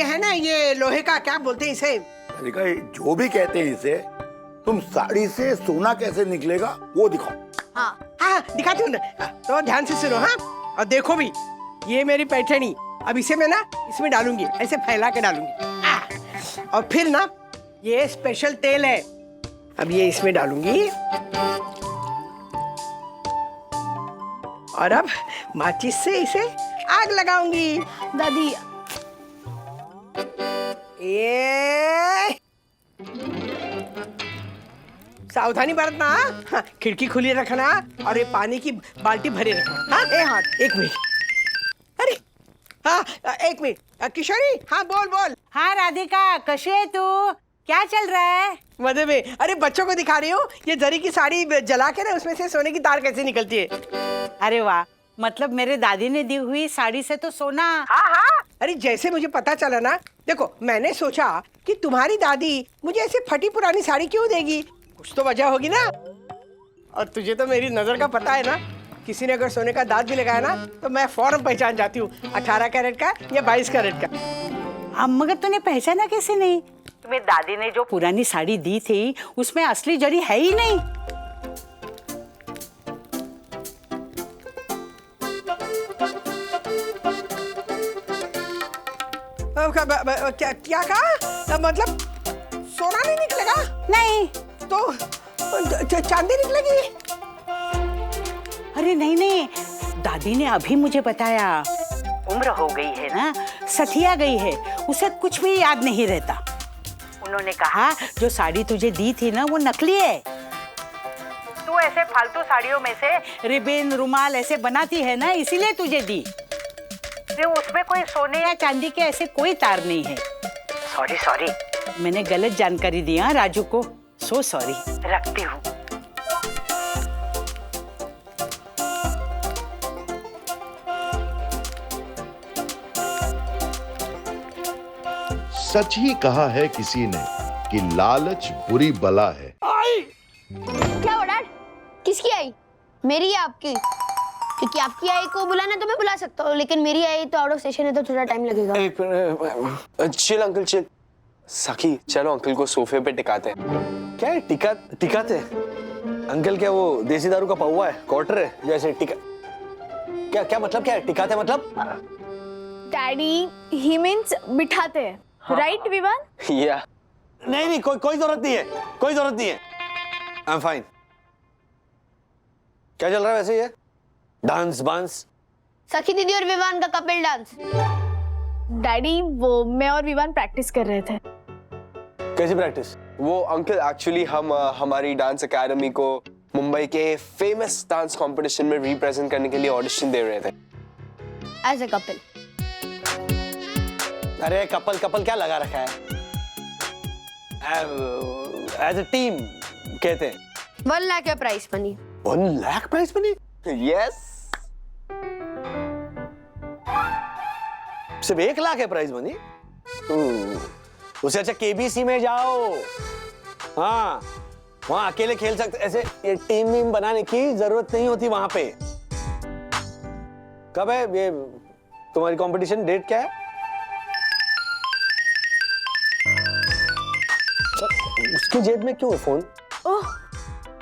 है ना, ये लोहे का क्या बोलते हैं इसे? राधिका, जो भी कहते हैं इसे, तुम साड़ी से सोना कैसे निकलेगा वो दिखाओ। हाँ, दिखाती हूँ ना। तो ध्यान से सुनो। हाँ, और देखो भी, ये मेरी पैठनी, अब इसे मैं ना इसमें डालूंगी, ऐसे फैला के डालूंगी। और फिर ना ये स्पेशल तेल है, अब ये इसमें डालूंगी और अब माचिस से इसे आग लगाऊंगी। दादी ये सावधानी बरतना। हाँ, खिड़की खुली रखना और ये पानी की बाल्टी भरे रखना। हाँ, ए हाथ एक मिनट। अरे हाँ, एक मिनट। किशोरी, हाँ बोल बोल। हाँ राधिका, कशी है तू? क्या चल रहा है? मजे में। अरे बच्चों को दिखा रही हूँ ये जरी की साड़ी जला के ना उसमें से सोने की तार कैसे निकलती है। अरे वाह, मतलब मेरे दादी ने दी हुई साड़ी से तो सोना। हाँ हाँ, अरे जैसे मुझे पता चला ना, देखो मैंने सोचा कि तुम्हारी दादी मुझे ऐसे फटी पुरानी साड़ी क्यों देगी, कुछ तो वजह होगी ना। और तुझे तो मेरी नजर का पता है ना, किसी ने अगर सोने का दांत भी लगाया ना तो मैं फौरन पहचान जाती हूँ 18 कैरेट का या 22 कैरेट का। अब मगर तूने पहचाना कैसे नहीं? तुम्हें दादी ने जो पुरानी साड़ी दी थी उसमें असली जरी है ही नहीं। क्या क्या कहा? मतलब सोना नहीं निकलेगा? नहीं तो चांदी निकलेगी? अरे नहीं नहीं, दादी ने अभी मुझे बताया, उम्र हो गई है ना, सठिया गई है, उसे कुछ भी याद नहीं रहता। उन्होंने कहा जो साड़ी तुझे दी थी ना वो नकली है। तू ऐसे फालतू साड़ियों में से रिबन रुमाल ऐसे बनाती है ना, इसीलिए तुझे दी। तो उसमें कोई सोने या चांदी के ऐसे कोई तार नहीं है। सॉरी सॉरी, मैंने गलत जानकारी दी हाँ राजू को, सो सॉरी। रखती हूँ। सच ही कहा है किसी ने कि लालच बुरी बला है। क्या हुआ डैड? किसकी आई? मेरी या आपकी? क्योंकि आपकी आई को बुलाना तो मैं बुला सकता हूँ, लेकिन मेरी आई तो आउट ऑफ स्टेशन है तो थोड़ा टाइम लगेगा। Chill uncle chill. सखी चलो अंकल को सोफे पे टिकाते हैं। क्या है टिकाते? अंकल क्या वो देसी दारू का पौवा है, क्वार्टर है जैसे टिका? क्या मतलब, क्या है टिकाते मतलब? डैडी ही मीन्स बिठाते हैं, राइट विवान? या नहीं कोई जरूरत नहीं है, कोई जरूरत नहीं है। I am fine. क्या चल रहा है वैसे? ये डांस बांस? सखी दीदी और विवान का कपल डांस। डैडी वो मैं और विवान प्रैक्टिस कर रहे थे। कैसी प्रैक्टिस? वो अंकल एक्चुअली हम हमारी डांस एकेडमी को मुंबई के फेमस डांस कंपटीशन में रिप्रेजेंट करने के लिए ऑडिशन दे रहे थे। As a couple. अरे कपल क्या लगा रखा है? एज ए टीम कहते हैं। 1 लाख है price money. 1 lakh price money? Yes. सिर्फ 1 लाख है प्राइस मनी? उससे अच्छा केबीसी में जाओ। हाँ, वहां अकेले खेल सकते, ऐसे ये टीम बनाने की जरूरत नहीं होती वहां पे। कब है ये तुम्हारी कंपटीशन? डेट क्या है? उसकी जेब में क्यों है फोन? ओह,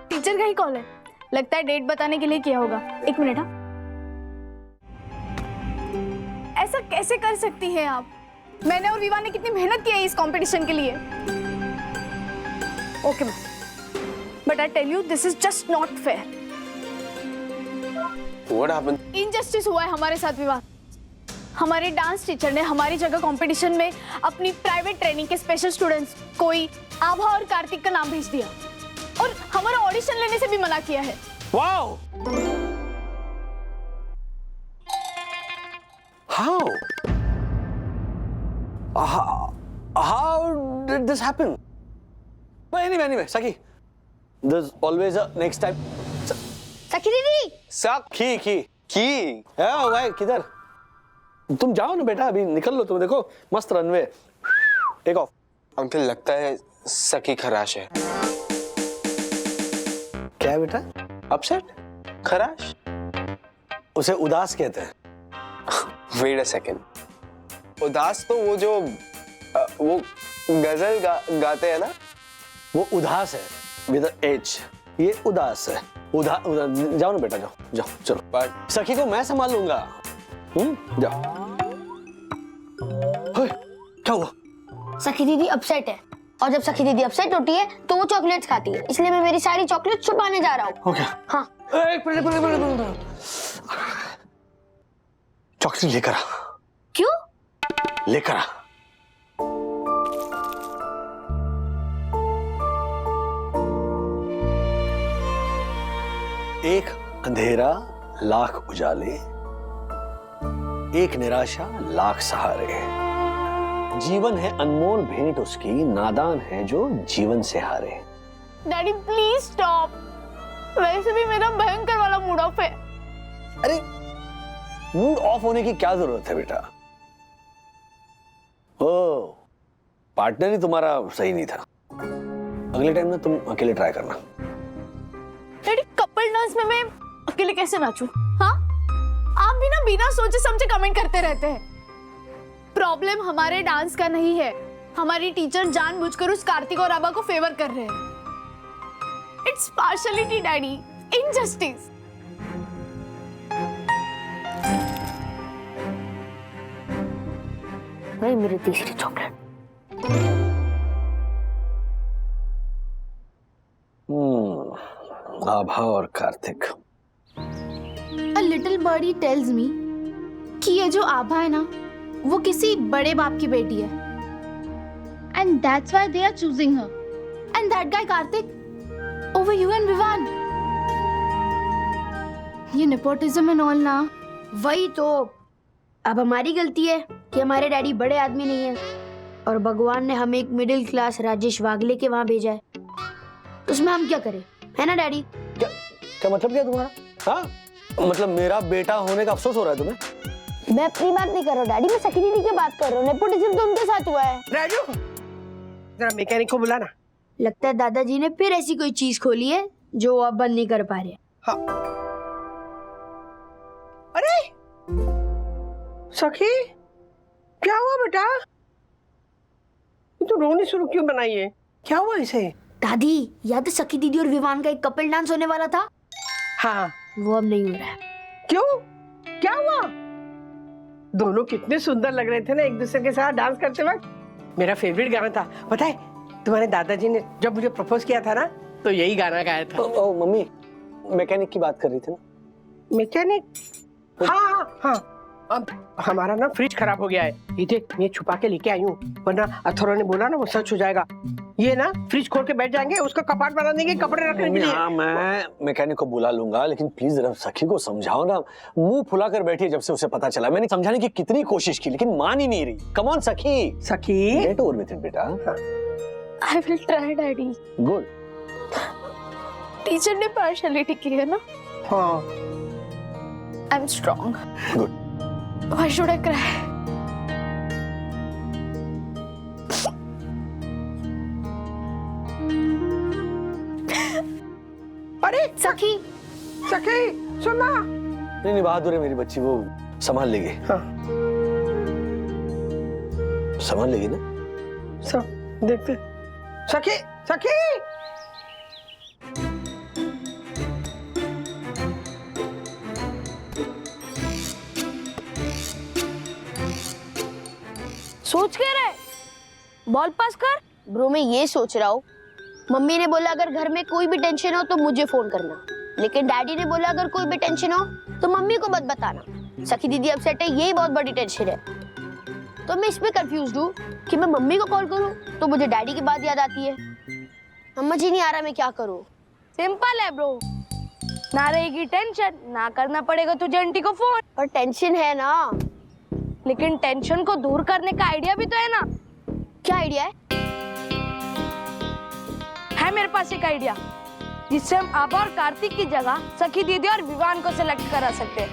टीचर का ही कॉल है, लगता है डेट बताने के लिए किया होगा। 1 मिनट। हाँ, ऐसा कैसे कर सकती हैं आप? मैंने और विवान ने कितनी मेहनत की है इस कंपटीशन के लिए। Okay but I tell you this is just not fair. What happened? Injustice हुआ है हमारे साथ विवान। हमारे डांस टीचर ने हमारी जगह कंपटीशन में अपनी प्राइवेट ट्रेनिंग के स्पेशल स्टूडेंट्स कोई आभा और कार्तिक का नाम भेज दिया और हमारा ऑडिशन लेने से भी मना किया है। Wow! How did this happen? But anyway, Saki, there's always a next time. सखी दीदी। की भाई किधर? तुम जाओ ना बेटा, अभी निकल लो। तुम देखो मस्त रनवे, टेक ऑफ। अंकल लगता है सखी खराश है। क्या है बेटा? अपसेट? खराश? उसे उदास कहते हैं। Wait a second. उदास तो वो जो वो गजल गाते हैं ना, वो उदास है विद एच। ये उदास है। जाओ ना बेटा, जाओ चलो। बट सखी को मैं संभाल लूंगा। जाओ। क्या हुआ? सखी दीदी अपसेट है। और जब सखी दीदी अपसेट होती है तो वो चॉकलेट्स खाती है, इसलिए मैं मेरी सारी चॉकलेट छुपाने जा रहा हूँ। हो गया? हाँ। चॉकलेट लेकर आ। क्यों? लेकर आ। एक अंधेरा लाख उजाले, एक निराशा लाख सहारे। जीवन है अनमोल भेंट उसकी, नादान है जो जीवन से हारे। डैडी प्लीज स्टॉप, वैसे भी मेरा भयंकर वाला मूड ऑफ है। अरे मूड ऑफ होने की क्या जरूरत है बेटा? ओ पार्टनर ही तुम्हारा सही नहीं था। अगले टाइम ना तुम अकेले ट्राई करना। डैडी कपल डांस में मैं अकेले कैसे नाचूं? हाँ, आप भी ना बिना सोचे समझे कमेंट करते रहते हैं। प्रॉब्लम हमारे डांस का नहीं है, हमारी टीचर जानबूझकर उस कार्तिक और आभा को फेवर कर रहे हैं। It's partiality daddy, injustice. वही मेरी तीसरी चॉकलेट। आभा और Kartik. A little birdie tells me कि ये जो आभा है ना, वो किसी बड़े बाप की बेटी है। And that's why they are choosing her. And that guy Karthik over you and Vivan. ये nepotism and all ना। वही तो। अब हमारी गलती है कि हमारे डैडी बड़े आदमी नहीं है और भगवान ने हमें एक मिडिल क्लास राजेश वागले के वहां भेजा है। उसमें हम क्या करें, है ना डैडी? क्या मतलब क्या तुम्हारा? हाँ, मतलब मेरा बेटा होने का अफसोस हो रहा है तुम्हें? मैं अपनी बात नहीं कर रहा हूँ डैडी, मैं सखी दीदी की बात कर रहा हूँ। नेपोटिज्म तो उनके साथ हुआ है। राजू, जरा मैकेनिक को बुलाना। लगता है दादाजी ने फिर ऐसी कोई चीज खोली है जो वो अब बंद नहीं कर पा रहे। हाँ। अरे सखी, क्या हुआ बेटा? तू रोनी शुरू क्यों बनाई है? क्या हुआ इसे? दादी, याद है सखी दीदी और विवान का एक कपल डांस होने वाला था? हाँ। वो अब नहीं हो रहा है। क्यों? क्या हुआ? दोनों कितने सुंदर लग रहे थे ना एक दूसरे के साथ डांस करते वक्त। मेरा फेवरेट गाना था, पता है? तुम्हारे दादाजी ने जब मुझे प्रपोज किया था ना, तो यही गाना गाया था। ओ मम्मी, मैकेनिक की बात कर रही थी ना? मैकेनिक? हाँ हाँ, अब हमारा ना फ्रिज खराब हो गया है। ये देख, मैं छुपा के लेके आई हूँ, वरना अथर्व ने बोला ना वो सच हो जाएगा। ये ना फ्रिज खोल के बैठ जाएंगे, उसका कपाट बना देंगे कपड़े रखने के लिए। हाँ, मैं मैकेनिक को बुला लूंगा, लेकिन प्लीज जरा सखी को समझाओ ना। मुंह फुला कर बैठी है जब से उसे पता चला। मैंने समझाने की कितनी कोशिश की, लेकिन मान ही नहीं रही। कम ऑन सखी। सखी, गेट ओवर विद इट बेटा। I will try daddy. Good. Teacher ने पार्शियलिटी की है ना? हाँ। I am strong. Good. Why should I cry? अरे सखी, सखी सुना। नहीं, बहादुर है मेरी बच्ची, वो संभाल लेगी। हाँ। संभाल लेगी ना? सब देखते। सखी, सखी। सोच क्या रहा है? बॉल पास कर। ब्रो, मैं ये सोच रहा हूँ, मम्मी ने बोला अगर घर में कोई भी टेंशन हो तो मुझे फोन करना, लेकिन डैडी ने बोला अगर कोई भी टेंशन हो तो मम्मी को मत बताना। सखी दीदी अपसेट है, यही बहुत बड़ी टेंशन है। तो मैं इसमें कंफ्यूज्ड हूँ कि मैं मम्मी को कॉल करूँ तो मुझे डैडी की बात याद आती है। समझ ही नहीं आ रहा मैं क्या करूँ। सिंपल है ब्रो, ना रहेगी टेंशन, ना करना पड़ेगा तुझे आंटी को फोन। पर टेंशन है ना, लेकिन टेंशन को दूर करने का आइडिया भी तो है ना। क्या आइडिया है? मेरे पास एक आइडिया, जिससे हम आभा और कार्तिक की जगह सखी दीदी और विवान को सिलेक्ट करा सकते हैं।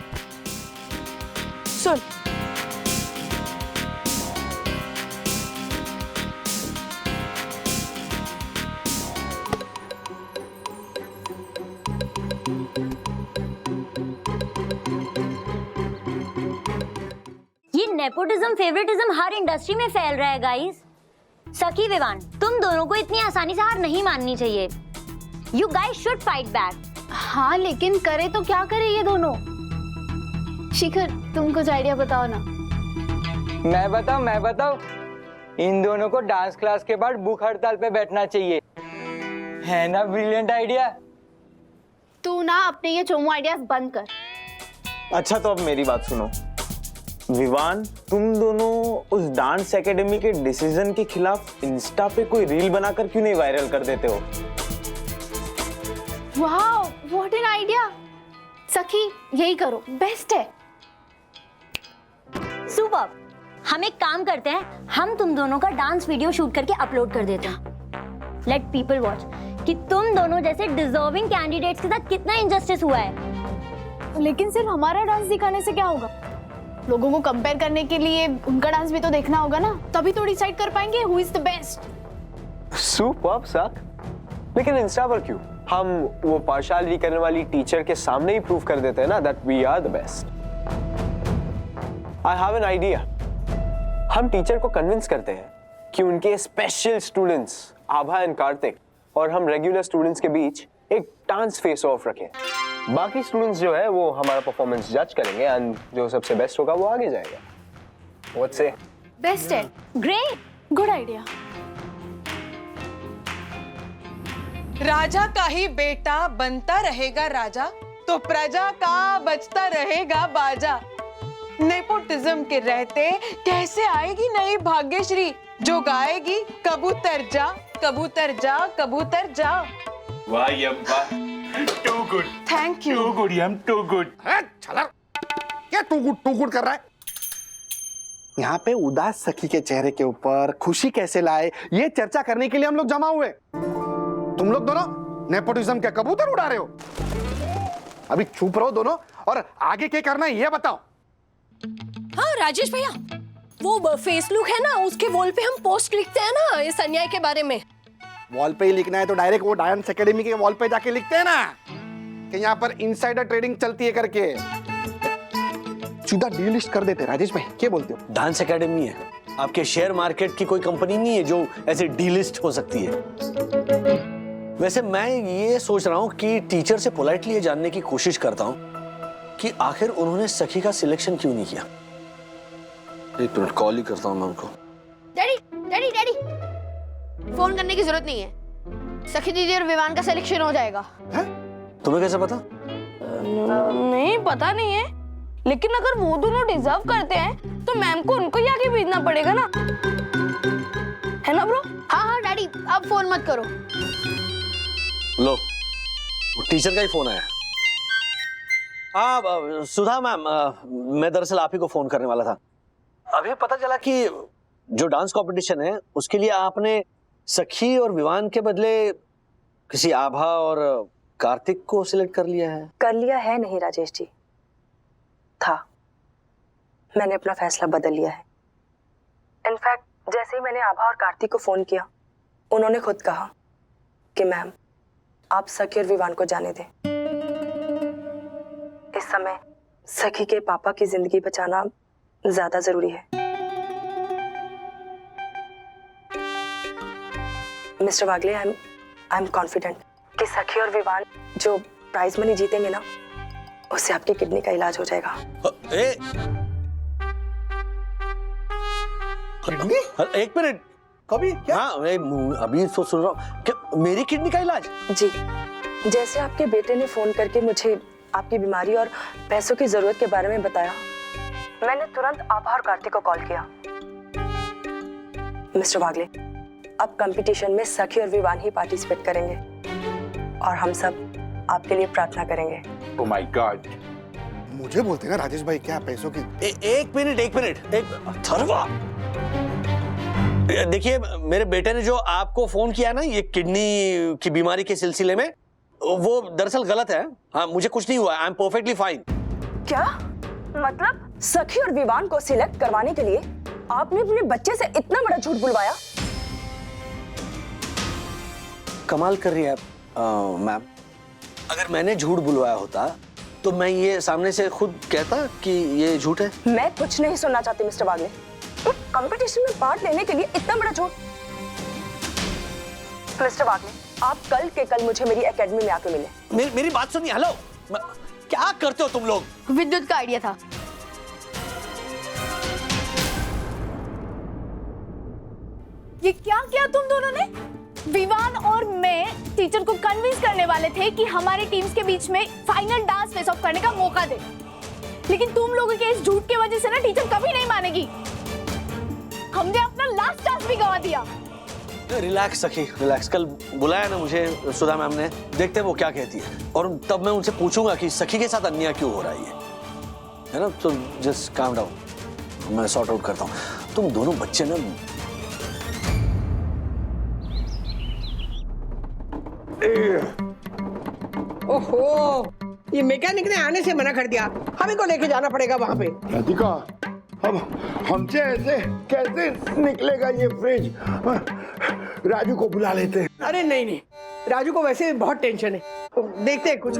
सुन, ये नेपोटिज्म फेवरेटिज्म हर इंडस्ट्री में फैल रहा है गाइस। सखी विवान, तुम दोनों को इतनी आसानी से हार नहीं माननी चाहिए। You guys should fight back. हाँ, लेकिन करे तो क्या करे ये दोनों? शिखर, तुम कुछ आइडिया बताओ ना। मैं बताऊं? इन दोनों को डांस क्लास के बाद भूख हड़ताल पे बैठना चाहिए, है ना? Brilliant idea. तू ना अपने ये चोमू आइडियाज बंद कर। अच्छा तो अब मेरी बात सुनो विवान, तुम दोनों उस डांस एकेडमी के डिसीजन के खिलाफ इंस्टा पे कोई रील बनाकर क्यों नहीं वायरल कर देते हो? वाह, व्हाट एन आइडिया। सखी यही करो, बेस्ट है। सुपर। हम एक काम करते हैं, हम तुम दोनों का डांस वीडियो शूट करके अपलोड कर देते हैं। लेट पीपल वॉच कि तुम दोनों जैसे डिजर्विंग कैंडिडेट्स के साथ कितना इनजस्टिस हुआ है। लेकिन सिर्फ हमारा डांस दिखाने से क्या होगा? लोगों को कंपेयर करने के लिए उनका डांस भी तो देखना होगा ना, तभी तो डिसाइड कर पाएंगे who is the best. Superb सक। लेकिन इंस्टा पर क्यों? हम वो पार्शियलिटी करने वाली टीचर के सामने ही प्रूव कर देते हैं ना that we are the best. I have an idea. हम टीचर को कन्विंस करते हैं कि उनके special students Abha and Kartik और हम रेगुलर स्टूडेंट्स के बीच एक डांस फेस ऑफ रखें। बाकी स्टूडेंट्स जो है वो हमारा परफॉर्मेंस जज करेंगे एंड जो सबसे बेस्ट होगा वो आगे जाएगा। व्हाट से? बेस्ट है। Great, good idea. राजा का ही बेटा बनता रहेगा राजा, तो प्रजा का बचता रहेगा बाजा। नेपोटिज्म के रहते कैसे आएगी नई भाग्यश्री, जो गाएगी कबूतर जा कबूतर जा कबूतर जा। वाह यम वाह, too good. Thank you. Too good yum, too good. क्या टू गुड कर रहा है? यहाँ पे उदास सखी के चेहरे के ऊपर खुशी कैसे लाए, ये चर्चा करने के लिए हम लोग जमा हुए। तुम लोग दोनों नेपोटिज्म के कबूतर उड़ा रहे हो। अभी चुप रहो दोनों और आगे क्या करना है ये बताओ। हाँ राजेश भैया, वो फेसबुक है ना, उसके वॉल पे हम पोस्ट लिखते हैं ना इस अन्याय के बारे में। वॉल पे ही लिखना है तो डायरेक्ट वो डांस एकेडमी के वॉल पे जाके लिखते हैं ना कि यहाँ पर इनसाइडर ट्रेडिंग चलती है करके। सीधा डीलिस्ट कर देते। राजेश भाई क्या बोलते हो? डांस एकेडमी है, आपके शेयर मार्केट की कोई कंपनी नहीं है जो ऐसे डीलिस्ट हो सकती है। वैसे मैं ये सोच रहा हूँ कि टीचर से पोलाइटली ये जानने की कोशिश करता हूँ कि आखिर उन्होंने सखी का सिलेक्शन क्यों नहीं किया। एक मिनट कॉल ही करता हूँ मैं उनको। डैडी डैडी डैडी, फोन करने की जरूरत नहीं है। सखी दीदी और विवान का सिलेक्शन हो जाएगा। तुम्हें कैसे पता? नहीं पता नहीं है, लेकिन अगर वो दोनों डिजर्व करते हैं तो मैम को उनको ही आगे भेजना पड़ेगा ना, है ना ब्रो? हाँ हाँ डैडी, आप फोन मत करो। लो, टीचर का ही फोन आया। सुधा मैम, मैं दरअसल आप ही को फोन करने वाला था। अभी पता चला कि जो डांस कंपटीशन है उसके लिए आपने सखी और विवान के बदले किसी आभा और कार्तिक को सिलेक्ट कर लिया है। कर लिया है नहीं राजेश जी, था। मैंने अपना फैसला बदल लिया है। इनफैक्ट जैसे ही मैंने आभा और कार्तिक को फोन किया, उन्होंने खुद कहा कि मैम आप सखी और विवान को जाने दें। इस समय सखी के पापा की जिंदगी बचाना ज्यादा जरूरी है। Mister Wagle, I am confident कि सखी और विवान जो प्राइज मनी जीतेंगे ना, उससे आपकी किडनी का इलाज हो जाएगा। एक मिनट, कभी क्या? हाँ, मैं अभी तो सुन रहा हूँ कि मेरी किडनी का इलाज। जी, जैसे आपके बेटे ने फोन करके मुझे आपकी बीमारी और पैसों की जरूरत के बारे में बताया, मैंने तुरंत आभा और कार्तिक को कॉल किया। मिस्टर वागले, अब कंपटीशन में सखी और विवान ही पार्टिसिपेट करेंगे और हम सब आपके लिए प्रार्थना करेंगे। ओह माय गॉड। मुझे बोलते ना राजेश भाई क्या पैसों की। एक मिनट, थरवा। देखिए, मेरे बेटे ने जो आपको फोन किया ना ये किडनी की बीमारी के सिलसिले में, वो दरअसल गलत है। हाँ, मुझे कुछ नहीं हुआ, आई एम परफेक्टली फाइन। क्या मतलब? सखी और विवान को सिलेक्ट करवाने के लिए आपने अपने बच्चे से इतना बड़ा झूठ बुलवाया? कमाल कर रही है आप मैम। अगर मैंने झूठ बुलवाया होता तो मैं ये सामने से खुद कहता कि ये झूठ है। मैं कुछ नहीं सुनना चाहती मिस्टर वागले। कंपटीशन में पार्ट लेने के लिए इतना बड़ा झूठ। मिस्टर वागले, आप कल के कल मुझे मेरी एकेडमी में आके मिले। मेरी बात सुनिए। हेलो, क्या करते हो तुम लोग? विद्युत का आइडिया था। ये क्या किया तुम दोनों ने? विवान और मैं टीचर को कन्विंस करने वाले थे कि हमारे टीम्स के बीच में फाइनल डांस फेस ऑफ करने का मौका दे, लेकिन तुम लोगों के इस झूठ की वजह से ना टीचर कभी नहीं मानेगी। हमने अपना लास्ट चांस भी गंवा दिया। रिलैक्स सखी, रिलैक्स। कल बुलाया ना मुझे सुधा मैम ने, देखते हैं वो क्या कहती है, और तब मैं उनसे पूछूंगा कि सखी के साथ अन्याय क्यों हो रहा है ना? तो जस्ट काम डाउन, मैं सॉर्ट आउट करता हूँ। तुम दोनों बच्चे ना ओहो, ये मैकेनिक ने आने से मना कर दिया, हमें को लेके जाना पड़ेगा वहाँ पे। राधिका, अब हमसे ऐसे कैसे निकलेगा ये फ्रिज? राजू को बुला लेते हैं। अरे नहीं नहीं, राजू को वैसे भी बहुत टेंशन है, तो देखते हैं कुछ।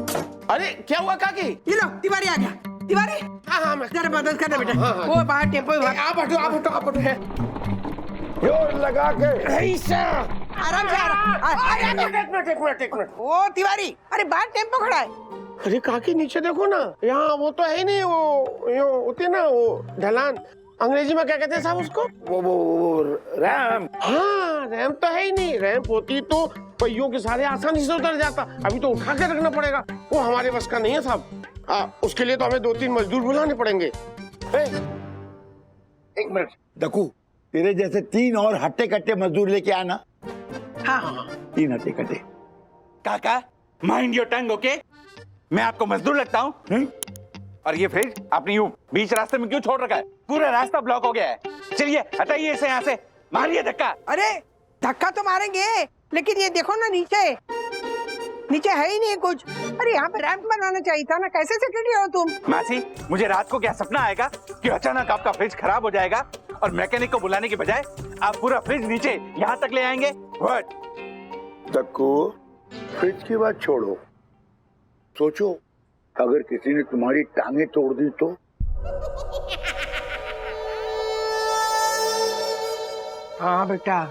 अरे क्या हुआ काकी? ये लो, तिवारी आ गया। तिवारी, हाँ मैं जरा मदद करना बेटा। वो बाहर टेम्पो आप हटो, आप हटो, आप हटो। जोर लगा के आराम से। एक मिनट। वो तिवारी, अरे बाहर टेम्पो खड़ा है। अरे काकी नीचे देखो ना, यहाँ वो तो है ही नहीं, वो होती ना वो ढलान, अंग्रेजी में क्या कहते हैं साहब उसको? वो रैम। हाँ, रैम तो है ही नहीं। रैम होती तो पहियों के सारे आसानी से उतर जाता, अभी तो उठा के रखना पड़ेगा, वो हमारे बस का नहीं है साहब। उसके लिए तो हमें 2-3 मजदूर बुलाने पड़ेंगे। एक मिनट दकू, तेरे जैसे 3 और हट्टे कट्टे मजदूर लेके आना। हाँ 3 हट्टे कट्टे। काका, माइंड योर टंग, ओके? मैं आपको मजदूर लगता हूँ? और ये फ्रिज आपने यूं बीच रास्ते में क्यों छोड़ रखा है? पूरा रास्ता ब्लॉक हो गया है। चलिए हटाइए इसे यहाँ से, मारिए धक्का। अरे धक्का तो मारेंगे, लेकिन ये देखो ना नीचे है ही नहीं कुछ। अरे यहाँ पे रैंप बनाना चाहिए था ना, कैसे सेक्रेटरी हो तुम? मासी, मुझे रात को क्या सपना आएगा कि अचानक आपका फ्रिज खराब हो जाएगा और मैकेनिक को बुलाने के बजाय आप पूरा फ्रिज नीचे यहाँ तक ले आएंगे? व्हाट? दक्कू, फ्रिज की बात छोड़ो, सोचो अगर किसी ने तुम्हारी टांगे तोड़ दी तो? हाँ बेटा।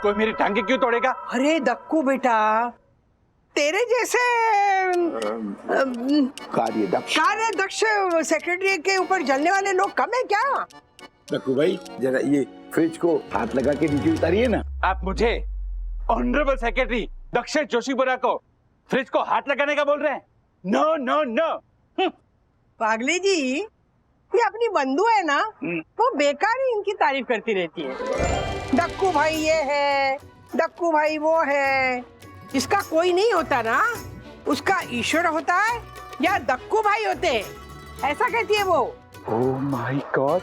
कोई मेरी टांगे क्यों तोड़ेगा? अरे दक्कू बेटा, तेरे जैसे कार्यदक्ष सेक्रेटरी के ऊपर जलने वाले लोग कम है क्या? दक्कू भाई, जरा ये फ्रिज को हाथ लगा के नीचे उतारिए ना। आप मुझे ऑनरेबल सेक्रेटरी दक्षिण जोशीपुरा को फ्रिज को हाथ लगाने का बोल रहे हैं? No no no. पागले जी, ये अपनी बंधु है ना, वो बेकार ही इनकी तारीफ करती रहती है। दक्कू भाई ये है, दक्कू भाई वो है, इसका कोई नहीं होता ना, उसका ईश्वर होता है या दक्कू भाई होते हैं, ऐसा कहती है वो। ओह माय गॉड,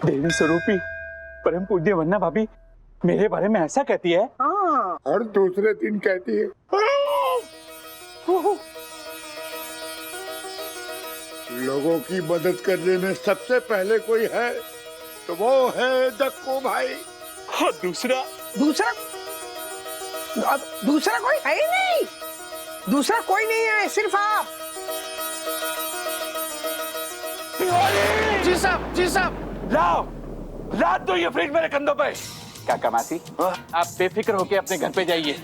देवी स्वरूपी परम पूज्य वन्ना भाभी मेरे बारे में ऐसा कहती है? हाँ। और दूसरे दिन कहती है लोगों की मदद करने में सबसे पहले कोई है तो वो है दक्कू भाई। और दूसरा कोई है ही नहीं, दूसरा कोई नहीं है, सिर्फ आप। जी साहब, लाओ दो ये फ्रिज मेरे कंधों पे। काका मासी, आप बेफिक्र होके अपने घर पे जाइए,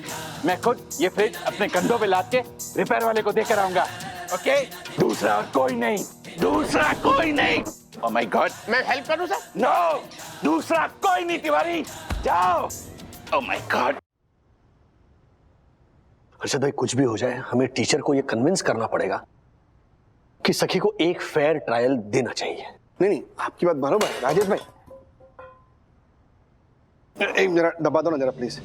मैं खुद ये फ्रिज अपने कंधों पे लाद के रिपेयर वाले को देकर आऊंगा, ओके? दूसरा कोई नहीं। ओह माय गॉड, मैं हेल्प करूं सर? नो, दूसरा कोई नहीं तिवारी, जाओ। ओह माय गॉड। अर्षद भाई, कुछ भी हो जाए हमें टीचर को ये कन्विंस करना पड़ेगा कि सखी को एक फेयर ट्रायल देना चाहिए। नहीं, आपकी बात बराबर है राजेश भाई। एक जरा दबा दो ना जरा प्लीज।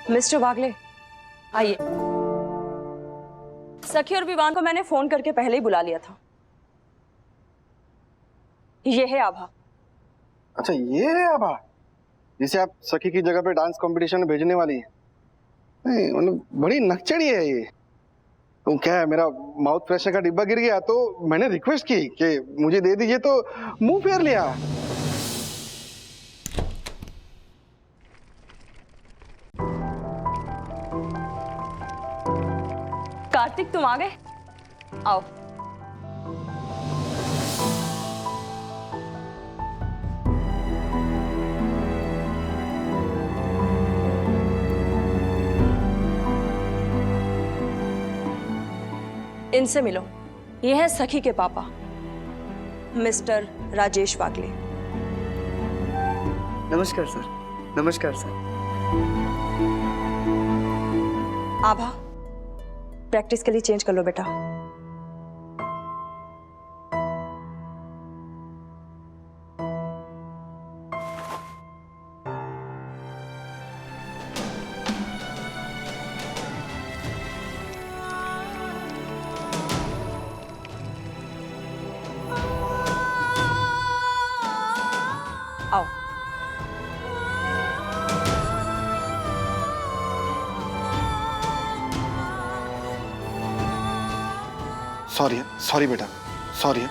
मिस्टर वागले, आइए। सखी और विवान को मैंने फोन करके पहले ही बुला लिया था। ये है आभा। अच्छा, ये है आभा जिसे आप सखी की जगह पे डांस कंपटीशन में भेजने वाली है? नहीं, मतलब बड़ी नकचड़ी है ये। तो क्या है, मेरा माउथ फ्रेशनर का डिब्बा गिर गया तो मैंने रिक्वेस्ट की कि मुझे दे दीजिए, तो मुंह फेर लिया। कार्तिक, तुम आ गए? आओ। इनसे मिलो, ये है सखी के पापा, मिस्टर राजेश वागले। नमस्कार सर। नमस्कार सर। आभा, प्रैक्टिस के लिए चेंज कर लो बेटा। आओ। सॉरी बेटा, सॉरी।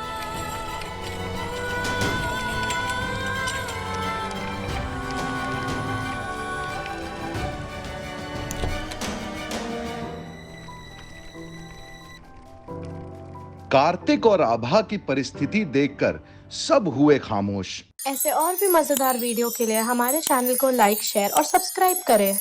कार्तिक और आभा की परिस्थिति देखकर सब हुए खामोश। ऐसे और भी मजेदार वीडियो के लिए हमारे चैनल को लाइक, शेयर और सब्सक्राइब करें।